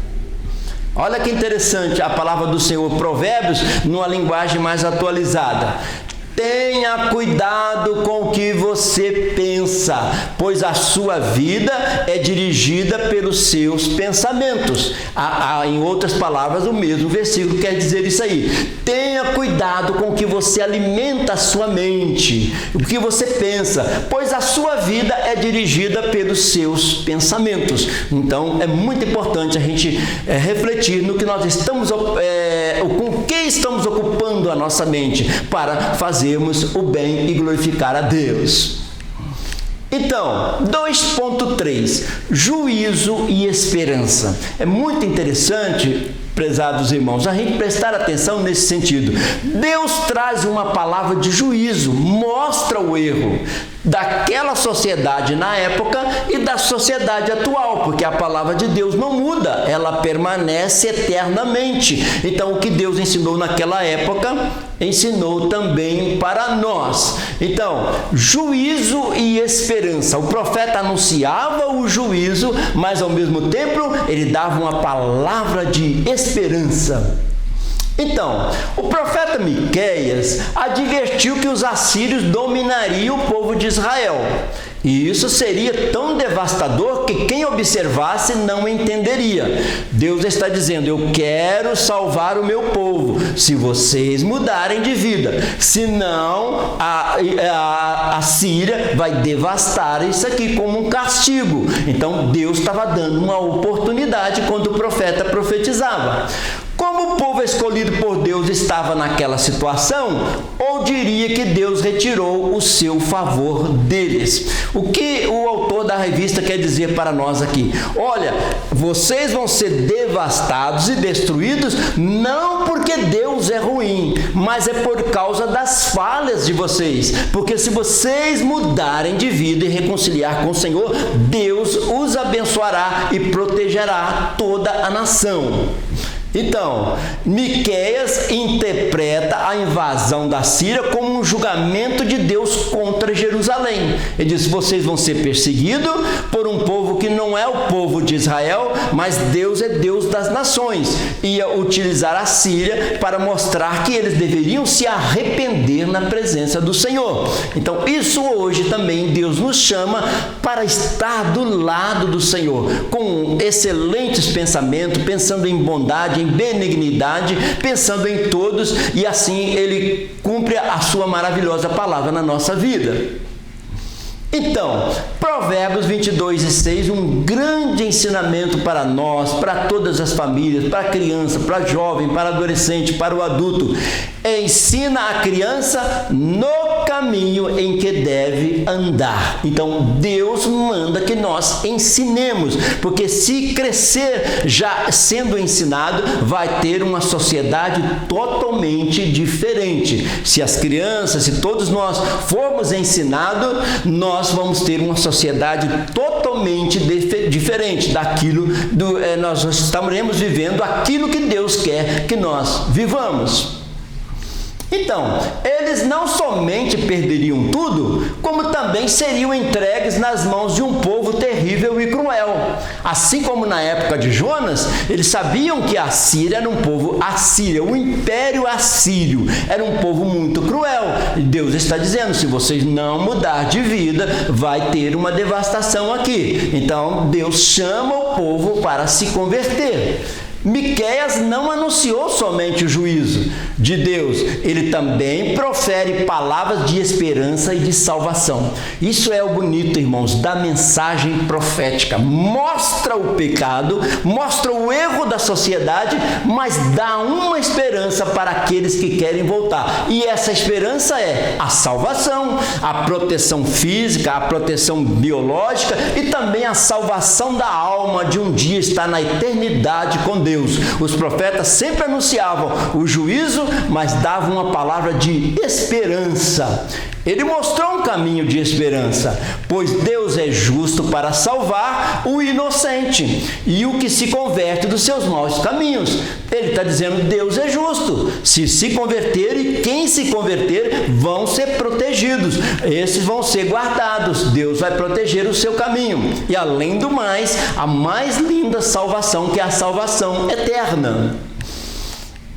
Olha que interessante a palavra do Senhor, Provérbios, numa linguagem mais atualizada. Tenha cuidado com o que você pensa, pois a sua vida é dirigida pelos seus pensamentos. Em outras palavras, o mesmo versículo quer dizer isso aí. Tenha cuidado com o que você alimenta a sua mente, o que você pensa, pois a sua vida é dirigida pelos seus pensamentos. Então, é muito importante a gente refletir no que nós estamos, com que estamos ocupando a nossa mente para fazermos o bem e glorificar a Deus. Então, 2.3, juízo e esperança. É muito interessante, prezados irmãos, a gente prestar atenção nesse sentido. Deus traz uma palavra de juízo, mostra o erro daquela sociedade na época e da sociedade atual, porque a palavra de Deus não muda, ela permanece eternamente. Então, o que Deus ensinou naquela época, ensinou também para nós. Então, juízo e esperança. O profeta anunciava o juízo, mas ao mesmo tempo ele dava uma palavra de esperança. Então, o profeta Miqueias advertiu que os assírios dominariam o povo de Israel. E isso seria tão devastador que quem observasse não entenderia. Deus está dizendo: eu quero salvar o meu povo, se vocês mudarem de vida. Senão, a Síria vai devastar isso aqui como um castigo. Então, Deus estava dando uma oportunidade quando o profeta profetizava. Como o povo escolhido por Deus estava naquela situação, ou diria que Deus retirou o seu favor deles. O que o autor da revista quer dizer para nós aqui? Olha, vocês vão ser devastados e destruídos não porque Deus é ruim, mas é por causa das falhas de vocês. Porque se vocês mudarem de vida e reconciliar com o Senhor, Deus os abençoará e protegerá toda a nação. Então, Miqueias interpreta a invasão da Síria como um julgamento de Deus contra Jerusalém. Ele diz: vocês vão ser perseguidos por um povo que não é o povo de Israel, mas Deus é Deus das nações. Ia utilizar a Síria para mostrar que eles deveriam se arrepender na presença do Senhor. Então, isso hoje também Deus nos chama para estar do lado do Senhor, com excelentes pensamentos, pensando em bondade, em benignidade, pensando em todos, e assim ele cumpre a sua maravilhosa palavra na nossa vida. Então, Provérbios 22:6, um grande ensinamento para nós, para todas as famílias, para a criança, para jovem, para adolescente, para o adulto. Ensina a criança no caminho em que deve andar. Então, Deus manda que nós ensinemos, porque se crescer já sendo ensinado, vai ter uma sociedade totalmente diferente. Se as crianças, se todos nós formos ensinados, nós vamos ter uma sociedade totalmente diferente daquilo, nós estaremos vivendo aquilo que Deus quer que nós vivamos. Então, eles não somente perderiam tudo, como também seriam entregues nas mãos de um povo terrível e cruel. Assim como na época de Jonas, eles sabiam que a Síria era um povo assírio, o Império Assírio era um povo muito cruel. E Deus está dizendo, se vocês não mudar de vida, vai ter uma devastação aqui. Então, Deus chama o povo para se converter. Miqueias não anunciou somente o juízo de Deus, ele também profere palavras de esperança e de salvação. Isso é o bonito, irmãos, da mensagem profética. Mostra o pecado, mostra o erro da sociedade, mas dá uma esperança para aqueles que querem voltar. E essa esperança é a salvação, a proteção física, a proteção biológica e também a salvação da alma de um dia estar na eternidade com Deus. Os profetas sempre anunciavam o juízo, mas davam uma palavra de esperança. Ele mostrou um caminho de esperança, pois Deus é justo para salvar o inocente e o que se converte dos seus maus caminhos. Ele está dizendo, Deus é justo. Se converter e quem se converter vão ser protegidos. Esses vão ser guardados. Deus vai proteger o seu caminho. E além do mais, a mais linda salvação, que é a salvação eterna.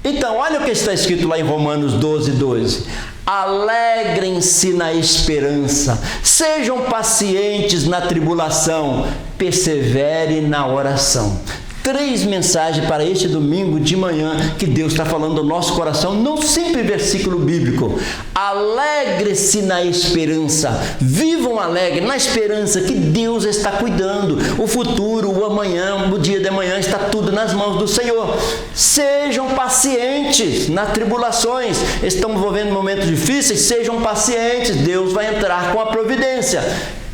Então, olha o que está escrito lá em Romanos 12:12. Alegrem-se na esperança, sejam pacientes na tribulação, persevere na oração. 3 mensagens para este domingo de manhã que Deus está falando ao nosso coração, num simples versículo bíblico. Alegre-se na esperança, vivam alegre na esperança que Deus está cuidando. O futuro, o amanhã, o dia de amanhã está tudo nas mãos do Senhor. Sejam pacientes nas tribulações. Estamos vivendo momentos difíceis, sejam pacientes, Deus vai entrar com a providência.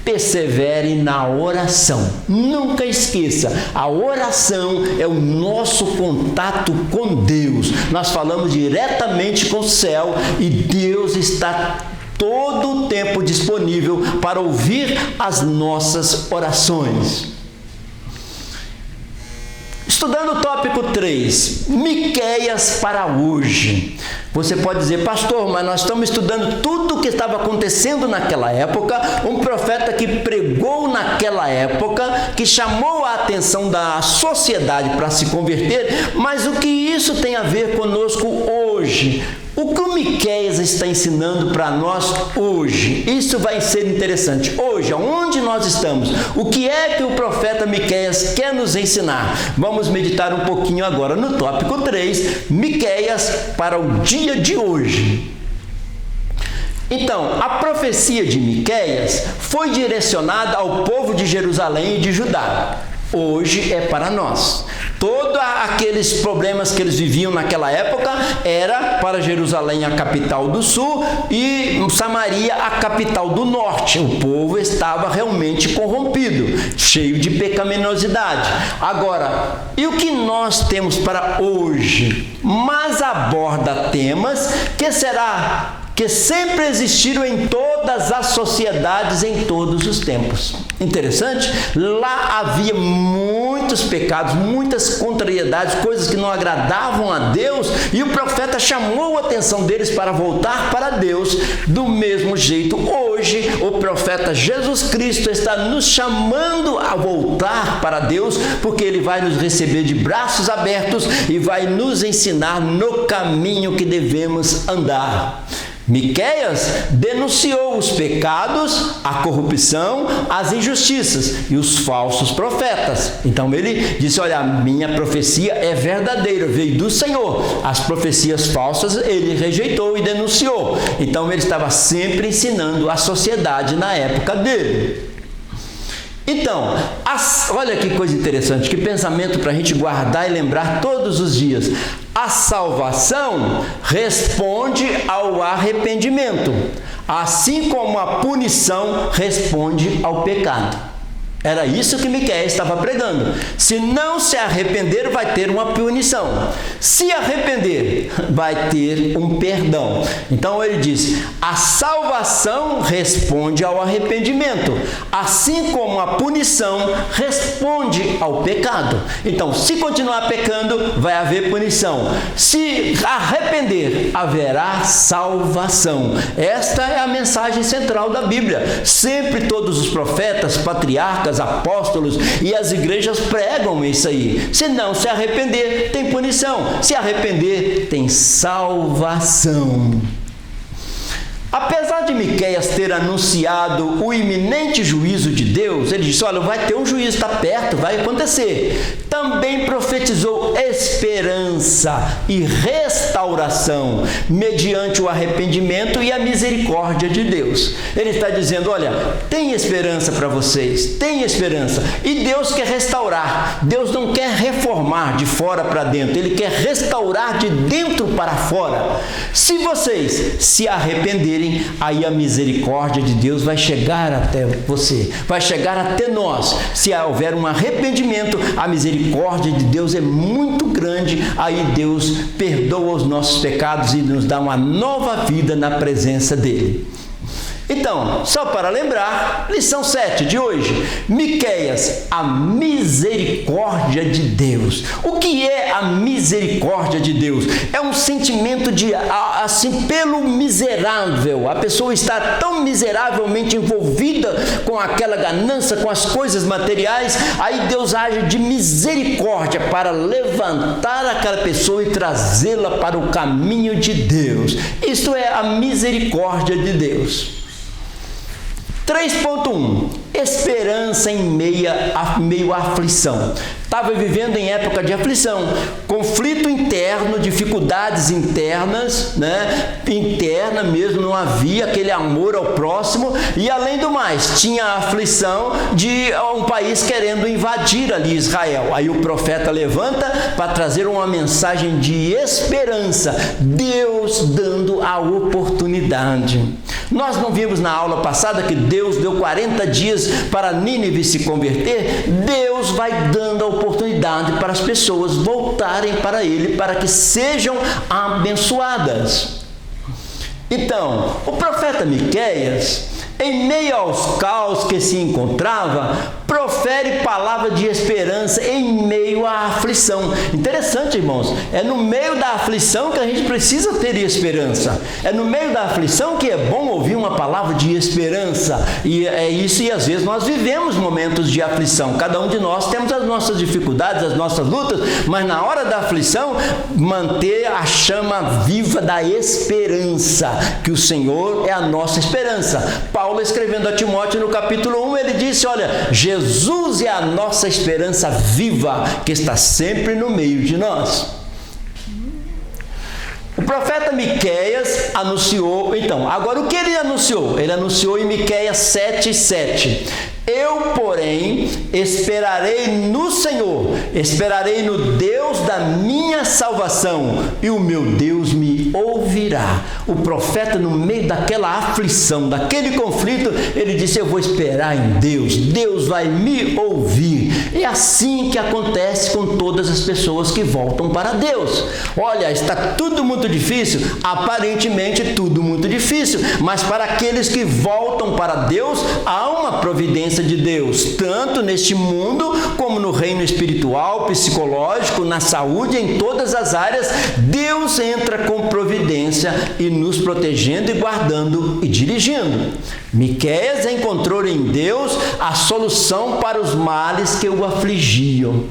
Persevere na oração. Nunca esqueça, a oração é o nosso contato com Deus. Nós falamos diretamente com o céu e Deus está todo o tempo disponível para ouvir as nossas orações. Estudando o tópico 3, Miqueias para hoje. Você pode dizer, pastor, mas nós estamos estudando tudo o que estava acontecendo naquela época, um profeta que pregou naquela época, que chamou a atenção da sociedade para se converter, mas o que isso tem a ver conosco hoje? O que o Miqueias está ensinando para nós hoje? Isso vai ser interessante. Hoje, onde nós estamos? O que é que o profeta Miqueias quer nos ensinar? Vamos meditar um pouquinho agora no tópico 3, Miqueias para o dia de hoje. Então, a profecia de Miqueias foi direcionada ao povo de Jerusalém e de Judá. Hoje é para nós. Todos aqueles problemas que eles viviam naquela época era para Jerusalém, a capital do sul, e Samaria, a capital do norte. O povo estava realmente corrompido, cheio de pecaminosidade. Agora, e o que nós temos para hoje? Mas aborda temas que sempre existiram em todas as sociedades, em todos os tempos. Interessante? Lá havia muitos pecados, muitas contrariedades, coisas que não agradavam a Deus, e o profeta chamou a atenção deles para voltar para Deus. Do mesmo jeito, hoje, o profeta Jesus Cristo está nos chamando a voltar para Deus, porque ele vai nos receber de braços abertos e vai nos ensinar no caminho que devemos andar. Miqueias denunciou os pecados, a corrupção, as injustiças e os falsos profetas. Então ele disse, olha, a minha profecia é verdadeira, veio do Senhor. As profecias falsas ele rejeitou e denunciou. Então ele estava sempre ensinando a sociedade na época dele. Então, olha que coisa interessante, que pensamento para a gente guardar e lembrar todos os dias. A salvação responde ao arrependimento, assim como a punição responde ao pecado. Era isso que Miqueias estava pregando. Se não se arrepender, vai ter uma punição. Se arrepender, vai ter um perdão. Então ele diz: a salvação responde ao arrependimento, assim como a punição responde ao pecado. Então, se continuar pecando, vai haver punição. Se arrepender, haverá salvação. Esta é a mensagem central da Bíblia. Sempre todos os profetas, patriarcas, apóstolos e as igrejas pregam isso aí. Se não se arrepender, tem punição. Se arrepender, tem salvação. Apesar de Miqueias ter anunciado o iminente juízo de Deus, ele disse: olha, vai ter um juízo, está perto, vai acontecer. Também profetizou esperança e restauração mediante o arrependimento e a misericórdia de Deus. Ele está dizendo: olha, tem esperança para vocês, tem esperança. E Deus quer restaurar. Deus não quer reformar de fora para dentro, Ele quer restaurar de dentro para fora. Se vocês se arrependerem, aí a misericórdia de Deus vai chegar até você, vai chegar até nós. Se houver um arrependimento, a misericórdia de Deus é muito grande. Aí Deus perdoa os nossos pecados e nos dá uma nova vida na presença dEle. Então, só para lembrar, lição 7 de hoje, Miqueias, a misericórdia de Deus. O que é a misericórdia de Deus? É um sentimento de, assim, pelo miserável. A pessoa está tão miseravelmente envolvida com aquela ganância, com as coisas materiais, aí Deus age de misericórdia para levantar aquela pessoa e trazê-la para o caminho de Deus. Isto é a misericórdia de Deus. 3.1. Esperança em meio à aflição. Estava vivendo em época de aflição, conflito interno, dificuldades internas, interna mesmo, não havia aquele amor ao próximo, e além do mais, tinha a aflição de um país querendo invadir ali Israel. Aí o profeta levanta para trazer uma mensagem de esperança, Deus dando a oportunidade. Nós não vimos na aula passada que Deus deu 40 dias para Nínive se converter? Deus vai dando a oportunidade para as pessoas voltarem para Ele, para que sejam abençoadas. Então, o profeta Miqueias, em meio aos caos que se encontrava, profere palavra de esperança em meio à aflição. Interessante, irmãos, é no meio da aflição que a gente precisa ter esperança. É no meio da aflição que é bom ouvir uma palavra de esperança. E é isso, e às vezes nós vivemos momentos de aflição. Cada um de nós temos as nossas dificuldades, as nossas lutas, mas na hora da aflição, manter a chama viva da esperança, que o Senhor é a nossa esperança. Paulo, escrevendo a Timóteo no capítulo 1, ele disse: olha, Jesus é a nossa esperança viva, que está sempre no meio de nós. O profeta Miqueias anunciou, então, agora o que ele anunciou? Ele anunciou em Miqueias 7:7. Eu, porém, esperarei no Senhor, esperarei no Deus da minha salvação, e o meu Deus me ouvirá. O profeta, no meio daquela aflição, daquele conflito, ele disse: eu vou esperar em Deus, Deus vai me ouvir. É assim que acontece com todas as pessoas que voltam para Deus. Olha, está tudo muito difícil, aparentemente tudo muito difícil, mas para aqueles que voltam para Deus, há uma providência de Deus, tanto neste mundo como no reino espiritual, psicológico, na saúde, em todas as áreas. Deus entra com providência e nos protegendo e guardando e dirigindo. Miqueias encontrou em Deus a solução para os males que o afligiam.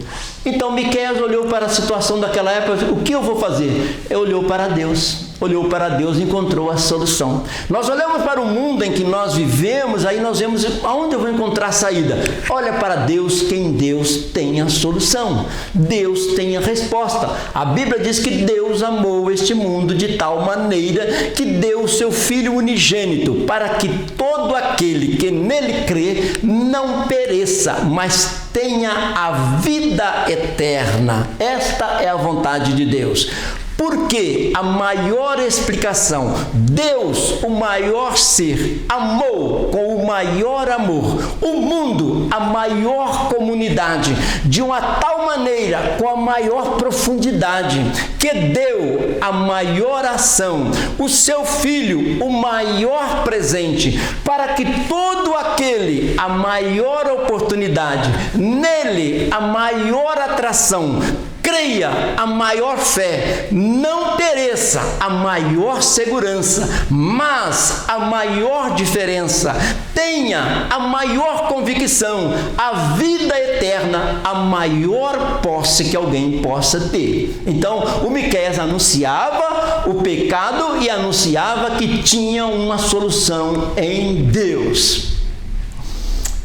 Então Miqueias olhou para a situação daquela época: o que eu vou fazer? Ele olhou para Deus. Olhou para Deus e encontrou a solução. Nós olhamos para o mundo em que nós vivemos, aí nós vemos aonde eu vou encontrar a saída. Olha para Deus, que em Deus tem a solução. Deus tem a resposta. A Bíblia diz que Deus amou este mundo de tal maneira que deu o seu Filho unigênito, para que todo aquele que nele crê não pereça, mas tenha a vida eterna. Esta é a vontade de Deus. Porque a maior explicação, Deus, o maior ser, amou com o maior amor o mundo, a maior comunidade, de uma tal maneira, com a maior profundidade, que deu a maior ação, o seu Filho, o maior presente, para que todo aquele, a maior oportunidade, nele a maior atração, creia, a maior fé, não pereça, a maior segurança, mas a maior diferença, tenha a maior convicção, a vida eterna, a maior posse que alguém possa ter. Então, o Miqueias anunciava o pecado e anunciava que tinha uma solução em Deus.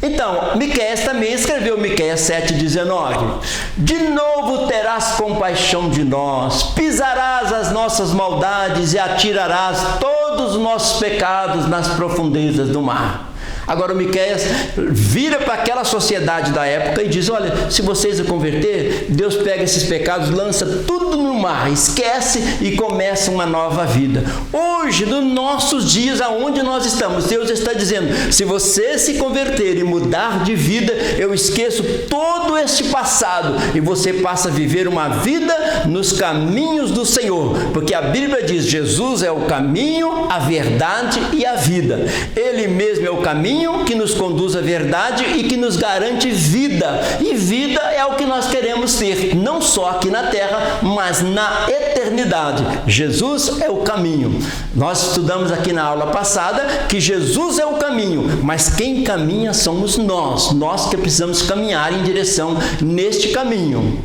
Então, Miqueias também escreveu Miqueias 7,19. De novo terás compaixão de nós, pisarás as nossas maldades e atirarás todos os nossos pecados nas profundezas do mar. Agora o Miqueias vira para aquela sociedade da época e diz: olha, se vocês se converter, Deus pega esses pecados, lança tudo no mar, esquece e começa uma nova vida. Hoje, nos nossos dias, aonde nós estamos, Deus está dizendo: se você se converter e mudar de vida, eu esqueço todo este passado e você passa a viver uma vida nos caminhos do Senhor, porque a Bíblia diz: Jesus é o caminho, a verdade e a vida. Ele mesmo é o caminho que nos conduz à verdade e que nos garante vida. E vida é o que nós queremos ter, não só aqui na terra, mas na eternidade. Jesus é o caminho. Nós estudamos aqui na aula passada que Jesus é o caminho, mas quem caminha somos nós que precisamos caminhar em direção neste caminho.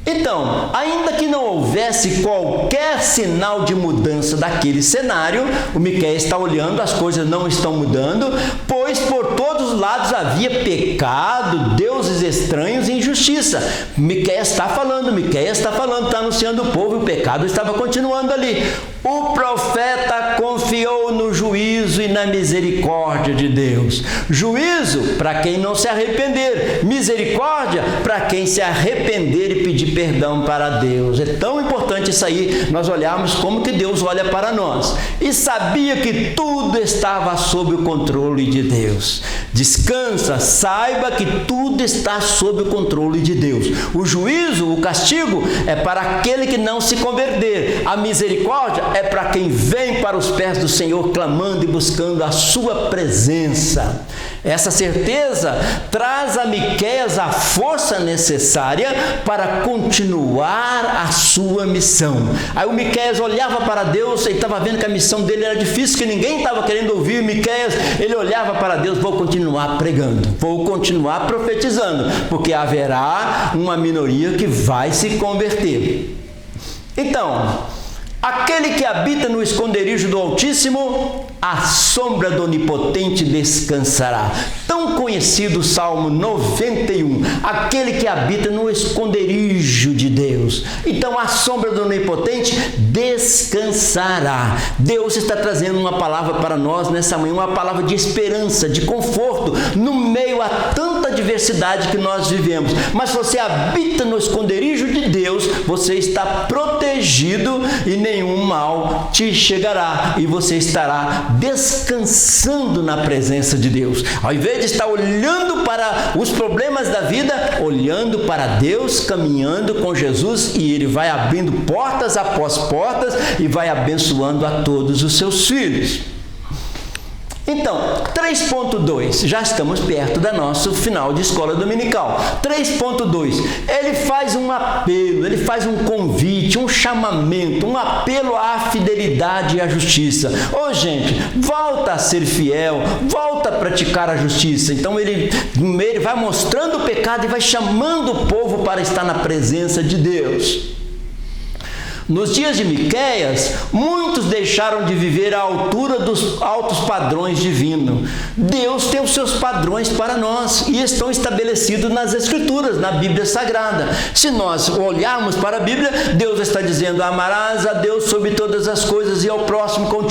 Então, ainda que não houvesse qualquer sinal de mudança daquele cenário, o Miqueias está olhando, as coisas não estão mudando, pois por todos os lados havia pecado, deuses estranhos e injustiça. Miqueias está falando, está anunciando o povo, e o pecado estava continuando ali. O profeta confiou no juízo e na misericórdia de Deus. Juízo para quem não se arrepender, misericórdia para quem se arrepender e pedir perdão para Deus. É tão importante isso aí, nós olharmos como que Deus olha para nós. E sabia que tudo estava sob o controle de Deus. Descansa, saiba que tudo está sob o controle de Deus. O juízo, o castigo é para aquele que não se converter. A misericórdia é para quem vem para os pés do Senhor clamando e buscando a sua presença. Essa certeza traz a Miqueias a força necessária para continuar a sua missão. Aí o Miqueias olhava para Deus, ele estava vendo que a missão dele era difícil, que ninguém estava querendo ouvir. Miqueias, ele olhava para Deus: vou continuar pregando, vou continuar profetizando, porque haverá uma minoria que vai se converter. Então, aquele que habita no esconderijo do Altíssimo, à sombra do Onipotente descansará. Tão conhecido o Salmo 91, aquele que habita no esconderijo de Deus. Então, à sombra do Onipotente descansará. Deus está trazendo uma palavra para nós nessa manhã, uma palavra de esperança, de conforto, no meio a tanta diversidade que nós vivemos. Mas se você habita no esconderijo de Deus, você está protegido e nenhum mal te chegará, e você estará descansando na presença de Deus. Ao invés de estar olhando para os problemas da vida, olhando para Deus, caminhando com Jesus, e Ele vai abrindo portas após portas e vai abençoando a todos os seus filhos. Então, 3.2, já estamos perto do nosso final de escola dominical. 3.2, ele faz um apelo, ele faz um convite, um chamamento, um apelo à fidelidade e à justiça. Ô gente, volta a ser fiel, volta a praticar a justiça. Então ele vai mostrando o pecado e vai chamando o povo para estar na presença de Deus. Nos dias de Miqueias, muitos deixaram de viver à altura dos altos padrões divinos. Deus tem os seus padrões para nós e estão estabelecidos nas Escrituras, na Bíblia Sagrada. Se nós olharmos para a Bíblia, Deus está dizendo: amarás a Deus sobre todas as coisas e ao próximo como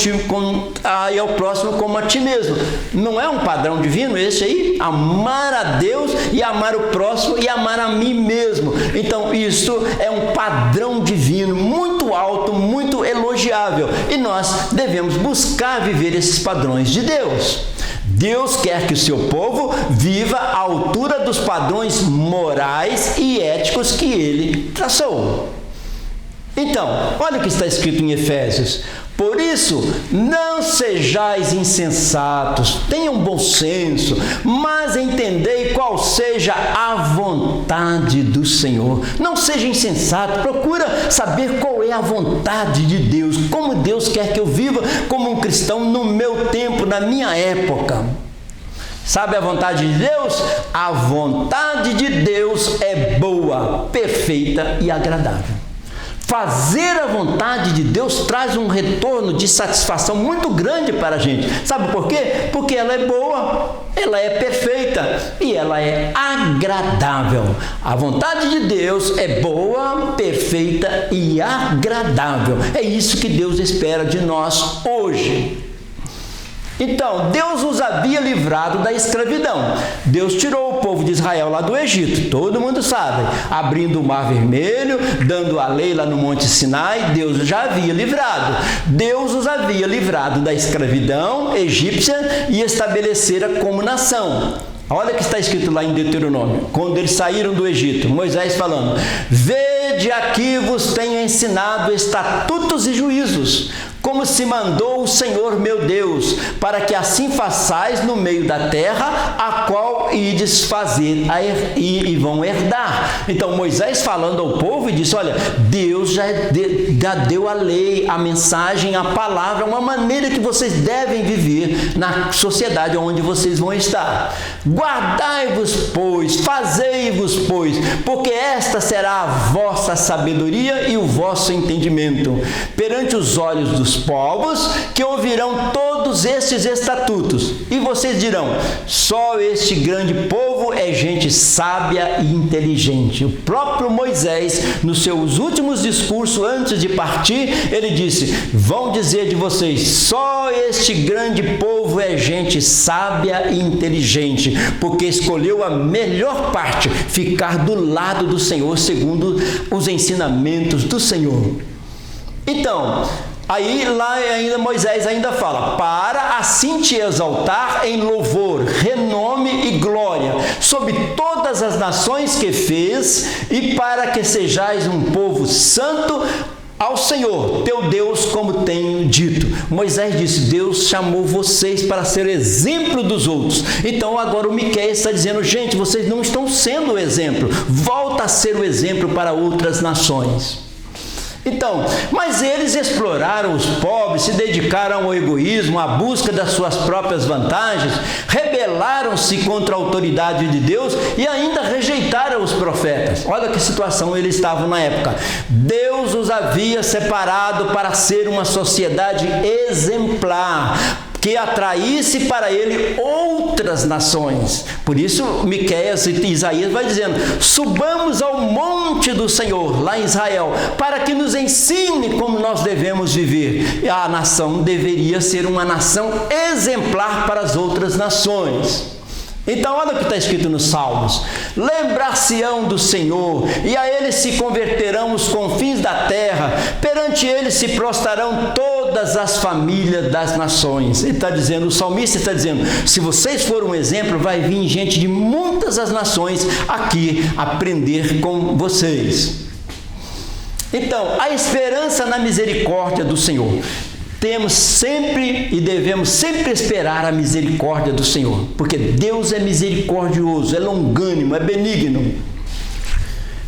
a ti mesmo. Não é um padrão divino esse aí? Amar a Deus e amar o próximo e amar a mim mesmo. Então isso é um padrão divino muito alto, muito elogiável, e nós devemos buscar viver esses padrões de Deus. Deus quer que o seu povo viva à altura dos padrões morais e éticos que ele traçou. Então, olha o que está escrito em Efésios: por isso, não sejais insensatos, tenham bom senso, mas entendei qual seja a vontade do Senhor. Não seja insensato, procura saber qual é a vontade de Deus, como Deus quer que eu viva como um cristão no meu tempo, na minha época. Sabe a vontade de Deus? A vontade de Deus é boa, perfeita e agradável. Fazer a vontade de Deus traz um retorno de satisfação muito grande para a gente. Sabe por quê? Porque ela é boa, ela é perfeita e ela é agradável. A vontade de Deus é boa, perfeita e agradável. É isso que Deus espera de nós hoje. Então, Deus os havia livrado da escravidão. Deus tirou o povo de Israel lá do Egito, todo mundo sabe, abrindo o Mar Vermelho, dando a lei lá no Monte Sinai. Deus já havia livrado. Deus os havia livrado da escravidão egípcia e estabelecera como nação. Olha o que está escrito lá em Deuteronômio, quando eles saíram do Egito, Moisés falando: vede, aqui vos tenho ensinado estatutos e juízos, como se mandou o Senhor meu Deus, para que assim façais no meio da terra, a qual ides fazer e vão herdar. Então Moisés falando ao povo e disse: olha, Deus já deu a lei, a mensagem, a palavra, uma maneira que vocês devem viver na sociedade onde vocês vão estar. Guardai-vos, pois, fazei-vos, pois, porque esta será a vossa sabedoria e o vosso entendimento perante os olhos dos povos, que ouvirão todos estes estatutos, e vocês dirão: só este grande povo é gente sábia e inteligente. O próprio Moisés, nos seus últimos discursos antes de partir, ele disse: vão dizer de vocês, só este grande povo é gente sábia e inteligente, porque escolheu a melhor parte, ficar do lado do Senhor, segundo os ensinamentos do Senhor. Então, aí lá ainda Moisés ainda fala: para assim te exaltar em louvor, renome e glória sobre todas as nações que fez, e para que sejais um povo santo ao Senhor, teu Deus, como tenho dito. Moisés disse: Deus chamou vocês para ser exemplo dos outros. Então agora o Miqueias está dizendo: gente, vocês não estão sendo o exemplo, volta a ser o exemplo para outras nações. Então, mas eles exploraram os pobres, se dedicaram ao egoísmo, à busca das suas próprias vantagens, rebelaram-se contra a autoridade de Deus e ainda rejeitaram os profetas. Olha que situação eles estavam na época. Deus os havia separado para ser uma sociedade exemplar, que atraísse para ele outras nações. Por isso, Miqueias e Isaías vai dizendo: subamos ao monte do Senhor, lá em Israel, para que nos ensine como nós devemos viver. E a nação deveria ser uma nação exemplar para as outras nações. Então, olha o que está escrito nos Salmos: lembrar-se-ão do Senhor, e a ele se converterão os confins da terra, perante ele se prostrarão todas as famílias das nações. Ele está dizendo, o salmista está dizendo: se vocês forem um exemplo, vai vir gente de muitas as nações aqui aprender com vocês. Então, a esperança na misericórdia do Senhor. Temos sempre e devemos sempre esperar a misericórdia do Senhor, porque Deus é misericordioso, é longânimo, é benigno.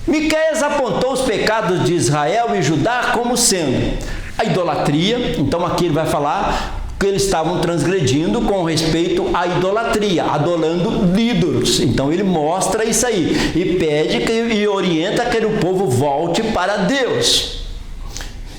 Miqueias apontou os pecados de Israel e Judá como sendo a idolatria. Então aqui ele vai falar que eles estavam transgredindo com respeito à idolatria, adorando ídolos. Então ele mostra isso aí e pede e orienta que o povo volte para Deus.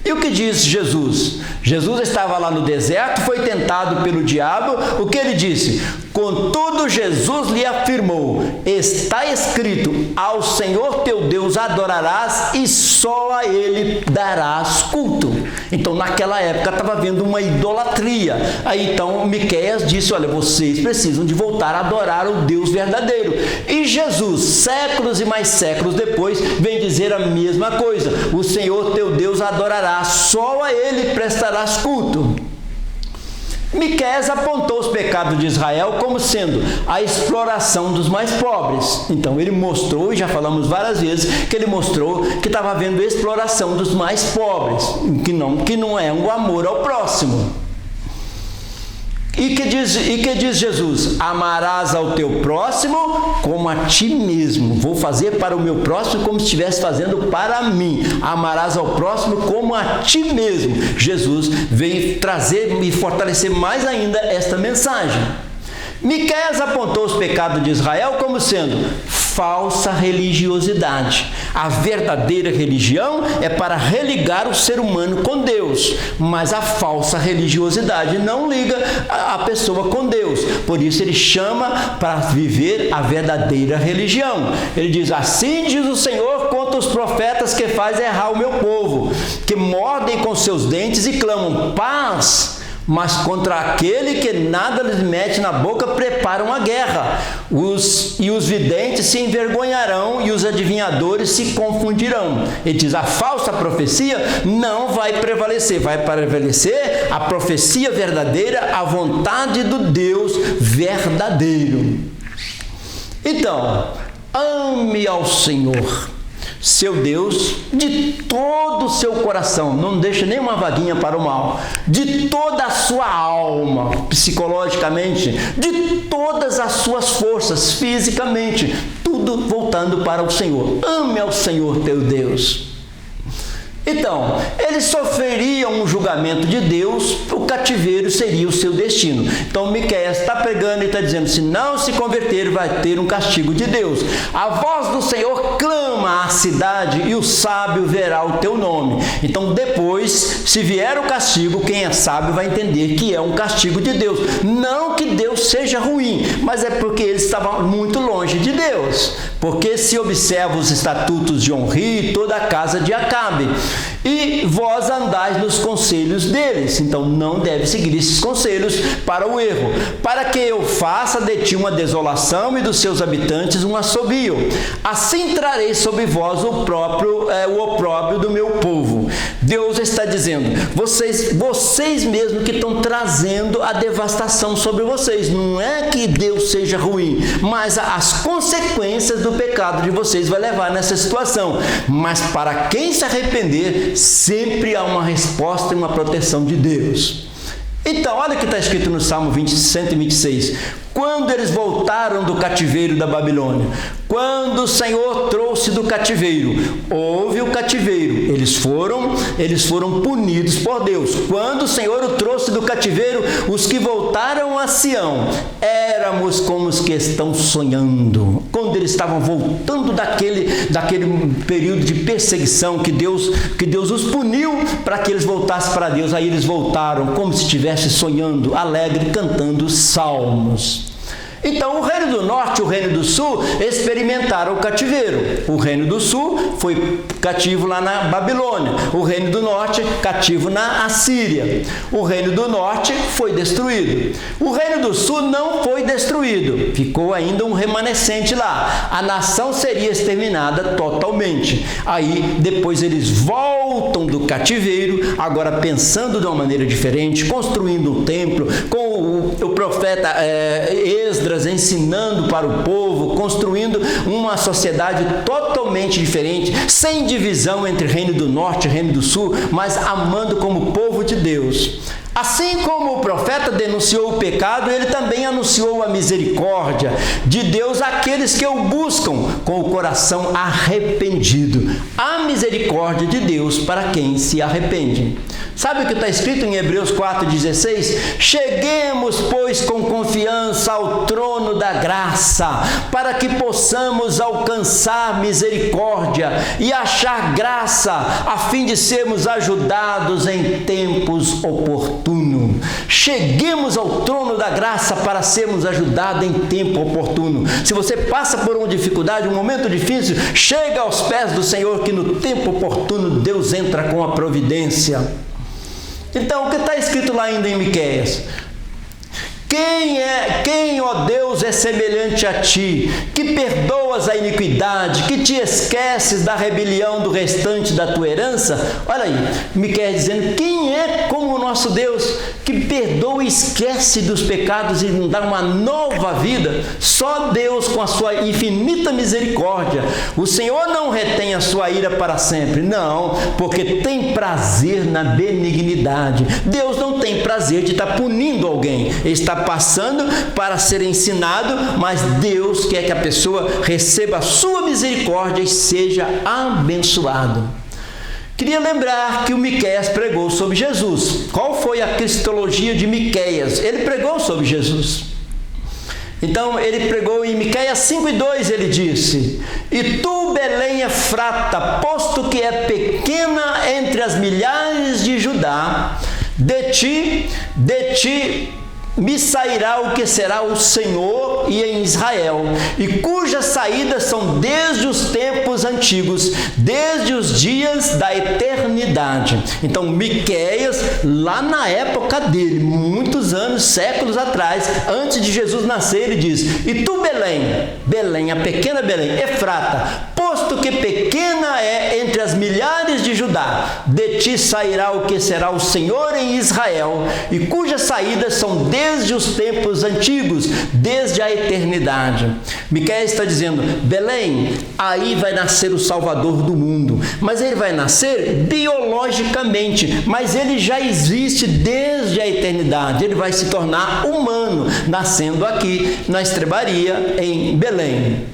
E o que diz Jesus? Jesus estava lá no deserto, foi tentado pelo diabo. O que ele disse? Contudo, Jesus lhe afirmou: está escrito, ao Senhor teu Deus adorarás e só a Ele darás culto. Então, naquela época, estava havendo uma idolatria. Aí, então, Miqueias disse: olha, vocês precisam de voltar a adorar o Deus verdadeiro. E Jesus, séculos e mais séculos depois, vem dizer a mesma coisa: o Senhor teu Deus adorarás, só a Ele prestarás culto. Miqueias apontou os pecados de Israel como sendo a exploração dos mais pobres. Então ele mostrou, e já falamos várias vezes, que ele mostrou que estava havendo exploração dos mais pobres, que não é um amor ao próximo. E que diz Jesus? Amarás ao teu próximo como a ti mesmo. Vou fazer para o meu próximo como se estivesse fazendo para mim. Amarás ao próximo como a ti mesmo. Jesus veio trazer e fortalecer mais ainda esta mensagem. Miqueias apontou os pecados de Israel como sendo falsa religiosidade. A verdadeira religião é para religar o ser humano com Deus, mas a falsa religiosidade não liga a pessoa com Deus. Por isso ele chama para viver a verdadeira religião. Ele diz: assim diz o Senhor contra os profetas que faz errar o meu povo, que mordem com seus dentes e clamam paz, mas contra aquele que nada lhes mete na boca preparam a guerra. Os videntes se envergonharão e os adivinhadores se confundirão. Ele diz: a falsa profecia não vai prevalecer. Vai prevalecer a profecia verdadeira, a vontade do Deus verdadeiro. Então, ame ao Senhor, seu Deus, de todo o seu coração, não deixa nenhuma vaguinha para o mal, de toda a sua alma, psicologicamente, de todas as suas forças, fisicamente, tudo voltando para o Senhor. Ame ao Senhor teu Deus. Então, eles sofreriam um julgamento de Deus, o cativeiro seria o seu destino. Então, Miqueias está pegando e está dizendo: se não se converter, vai ter um castigo de Deus. A voz do Senhor clama à cidade e o sábio verá o teu nome. Então, depois, se vier o castigo, quem é sábio vai entender que é um castigo de Deus. Não que Deus seja ruim, mas é porque eles estavam muito longe de Deus. Porque se observa os estatutos de Onri e toda a casa de Acabe, e vós andais nos conselhos deles. Então não deve seguir esses conselhos para o erro. Para que eu faça de ti uma desolação e dos seus habitantes um assobio. Assim trarei sobre vós o opróbrio do meu povo. Deus está dizendo: vocês mesmos que estão trazendo a devastação sobre vocês. Não é que Deus seja ruim, mas as consequências do pecado de vocês vai levar nessa situação. Mas para quem se arrepender, sempre há uma resposta e uma proteção de Deus. Então, olha o que está escrito no Salmo 126. Quando eles voltaram do cativeiro da Babilônia, quando o Senhor trouxe do cativeiro, houve o cativeiro, eles foram punidos por Deus. Quando o Senhor o trouxe do cativeiro, os que voltaram a Sião, éramos como os que estão sonhando. Quando eles estavam voltando daquele período de perseguição que Deus os puniu para que eles voltassem para Deus, aí eles voltaram como se estivessem sonhando, alegre, cantando salmos. Então, o reino do norte e o reino do sul experimentaram o cativeiro. O reino do sul foi cativo lá na Babilônia. O reino do norte, cativo na Assíria. O reino do norte foi destruído. O reino do sul não foi destruído. Ficou ainda um remanescente lá. A nação seria exterminada totalmente. Aí, depois eles voltam do cativeiro, agora pensando de uma maneira diferente, construindo um templo, com o profeta Esdras ensinando para o povo, construindo uma sociedade totalmente diferente, sem divisão entre reino do norte e reino do sul, mas amando como povo de Deus. Assim como o profeta denunciou o pecado, ele também anunciou a misericórdia de Deus àqueles que o buscam com o coração arrependido. A misericórdia de Deus para quem se arrepende. Sabe o que está escrito em Hebreus 4,16? Cheguemos, pois, com confiança ao trono da graça, para que possamos alcançar misericórdia e achar graça, a fim de sermos ajudados em tempos oportunos. oportuno. Cheguemos ao trono da graça para sermos ajudados em tempo oportuno. Se você passa por uma dificuldade, um momento difícil, chega aos pés do Senhor, que no tempo oportuno Deus entra com a providência. Então, o que está escrito lá ainda em Miqueias? Quem, ó Deus, é semelhante a ti, que perdoas a iniquidade, que te esqueces da rebelião do restante da tua herança? Olha aí, Miqueias dizendo, quem é como o nosso Deus, que perdoa e esquece dos pecados e nos dá uma nova vida? Só Deus, com a sua infinita misericórdia. O Senhor não retém a sua ira para sempre, não, porque tem prazer na benignidade. Deus não tem prazer de estar punindo alguém, Ele está passando para ser ensinado, mas Deus quer que a pessoa receba a sua misericórdia e seja abençoado. Queria lembrar que o Miqueias pregou sobre Jesus. Qual foi a cristologia de Miqueias? Ele pregou sobre Jesus. Então, ele pregou em Miqueias 5:2, ele disse, e tu, Belém Efrata, posto que é pequena entre as milhares de Judá, de ti me sairá o que será o Senhor e em Israel, e cujas saídas são desde os tempos antigos, desde os dias da eternidade. Então, Miqueias, lá na época dele, muitos anos, séculos atrás, antes de Jesus nascer, ele diz, e tu, Belém, a pequena Belém, Efrata, posto que pequena é entre as milhares de Judá, de ti sairá o que será o Senhor em Israel, e cujas saídas são desde os tempos antigos, desde a eternidade. Miqueias está dizendo, Belém, aí vai nascer o Salvador do mundo, mas ele vai nascer biologicamente, mas ele já existe desde a eternidade, ele vai se tornar humano, nascendo aqui na estrebaria em Belém.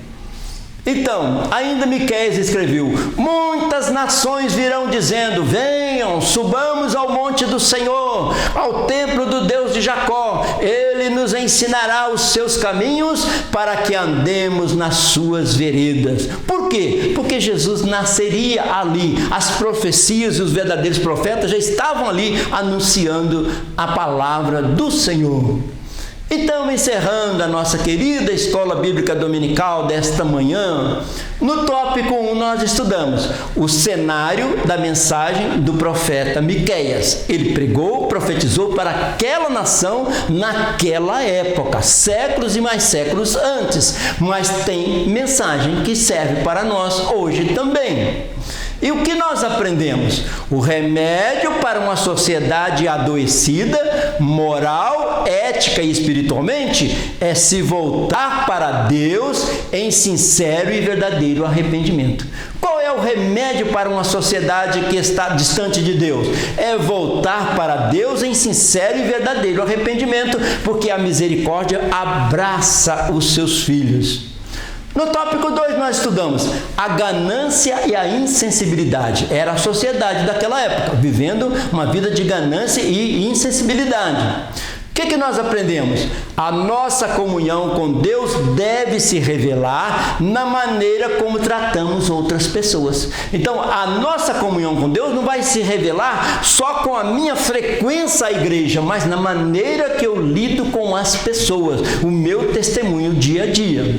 Então, ainda Miqueias escreveu, muitas nações virão dizendo, venham, subamos ao monte do Senhor, ao templo do Deus de Jacó, Ele nos ensinará os seus caminhos para que andemos nas suas veredas. Por quê? Porque Jesus nasceria ali, as profecias e os verdadeiros profetas já estavam ali anunciando a palavra do Senhor. Então, encerrando a nossa querida Escola Bíblica Dominical desta manhã, no tópico 1 nós estudamos o cenário da mensagem do profeta Miqueias. Ele pregou, profetizou para aquela nação naquela época, séculos e mais séculos antes, mas tem mensagem que serve para nós hoje também. E o que nós aprendemos? O remédio para uma sociedade adoecida, moral, ética e espiritualmente, é se voltar para Deus em sincero e verdadeiro arrependimento. Qual é o remédio para uma sociedade que está distante de Deus? É voltar para Deus em sincero e verdadeiro arrependimento, porque a misericórdia abraça os seus filhos. No tópico 2 nós estudamos a ganância e a insensibilidade. Era a sociedade daquela época, vivendo uma vida de ganância e insensibilidade. O que nós aprendemos? A nossa comunhão com Deus deve se revelar na maneira como tratamos outras pessoas. Então, a nossa comunhão com Deus não vai se revelar só com a minha frequência à igreja, mas na maneira que eu lido com as pessoas, o meu testemunho dia a dia.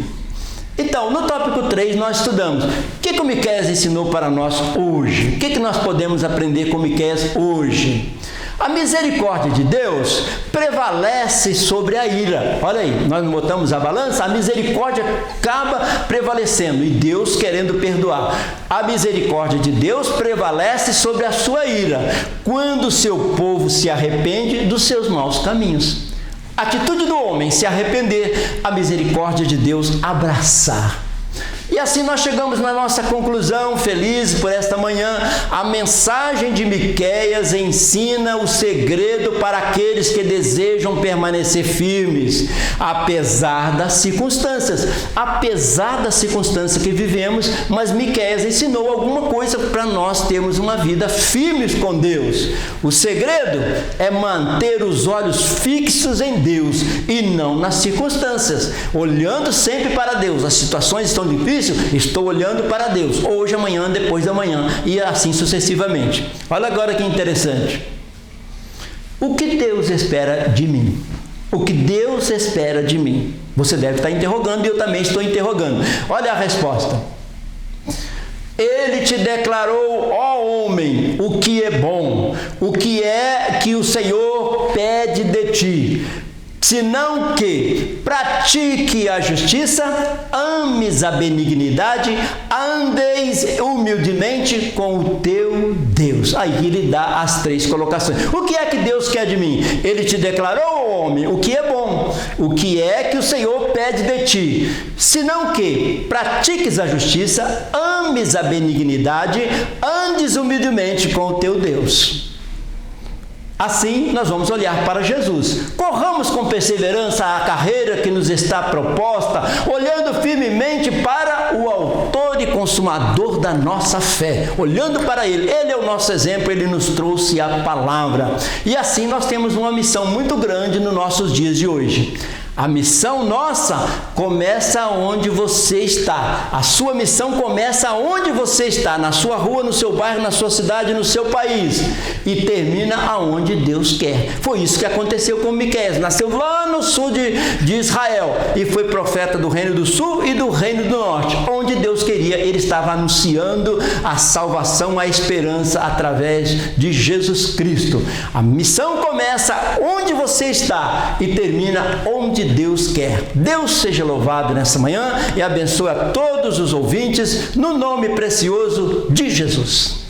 Então, no tópico 3 nós estudamos o que o Miqueias ensinou para nós hoje. O que nós podemos aprender com Miqueias hoje? A misericórdia de Deus prevalece sobre a ira. Olha aí, nós não botamos a balança, a misericórdia acaba prevalecendo e Deus querendo perdoar. A misericórdia de Deus prevalece sobre a sua ira, quando o seu povo se arrepende dos seus maus caminhos. A atitude do homem se arrepender, a misericórdia de Deus abraçar. E assim nós chegamos na nossa conclusão, felizes por esta manhã. A mensagem de Miqueias ensina o segredo para aqueles que desejam permanecer firmes, apesar das circunstâncias. Apesar das circunstâncias que vivemos, mas Miqueias ensinou alguma coisa para nós termos uma vida firmes com Deus. O segredo é manter os olhos fixos em Deus e não nas circunstâncias, olhando sempre para Deus. As situações estão difíceis, estou olhando para Deus, hoje, amanhã, depois da manhã, e assim sucessivamente. Olha agora que interessante. O que Deus espera de mim? O que Deus espera de mim? Você deve estar interrogando e eu também estou interrogando. Olha a resposta. Ele te declarou, ó homem, o que é bom, o que é que o Senhor pede de ti, senão que pratique a justiça, ames a benignidade, andeis humildemente com o teu Deus. Aí ele dá as 3 colocações. O que é que Deus quer de mim? Ele te declarou, homem, o que é bom, o que é que o Senhor pede de ti, senão que pratiques a justiça, ames a benignidade, andes humildemente com o teu Deus. Assim, nós vamos olhar para Jesus. Corramos com perseverança a carreira que nos está proposta, olhando firmemente para o autor e consumador da nossa fé. Olhando para Ele. Ele é o nosso exemplo, Ele nos trouxe a palavra. E assim nós temos uma missão muito grande nos nossos dias de hoje. A missão nossa começa onde você está. A sua missão começa onde você está, na sua rua, no seu bairro, na sua cidade, no seu país, e termina aonde Deus quer. Foi isso que aconteceu com Miqueias. Nasceu lá no sul de Israel e foi profeta do reino do sul e do reino do norte. Onde Deus queria, ele estava anunciando a salvação, a esperança através de Jesus Cristo. A missão começa onde você está e termina onde Deus quer. Deus seja louvado nessa manhã e abençoe a todos os ouvintes no nome precioso de Jesus.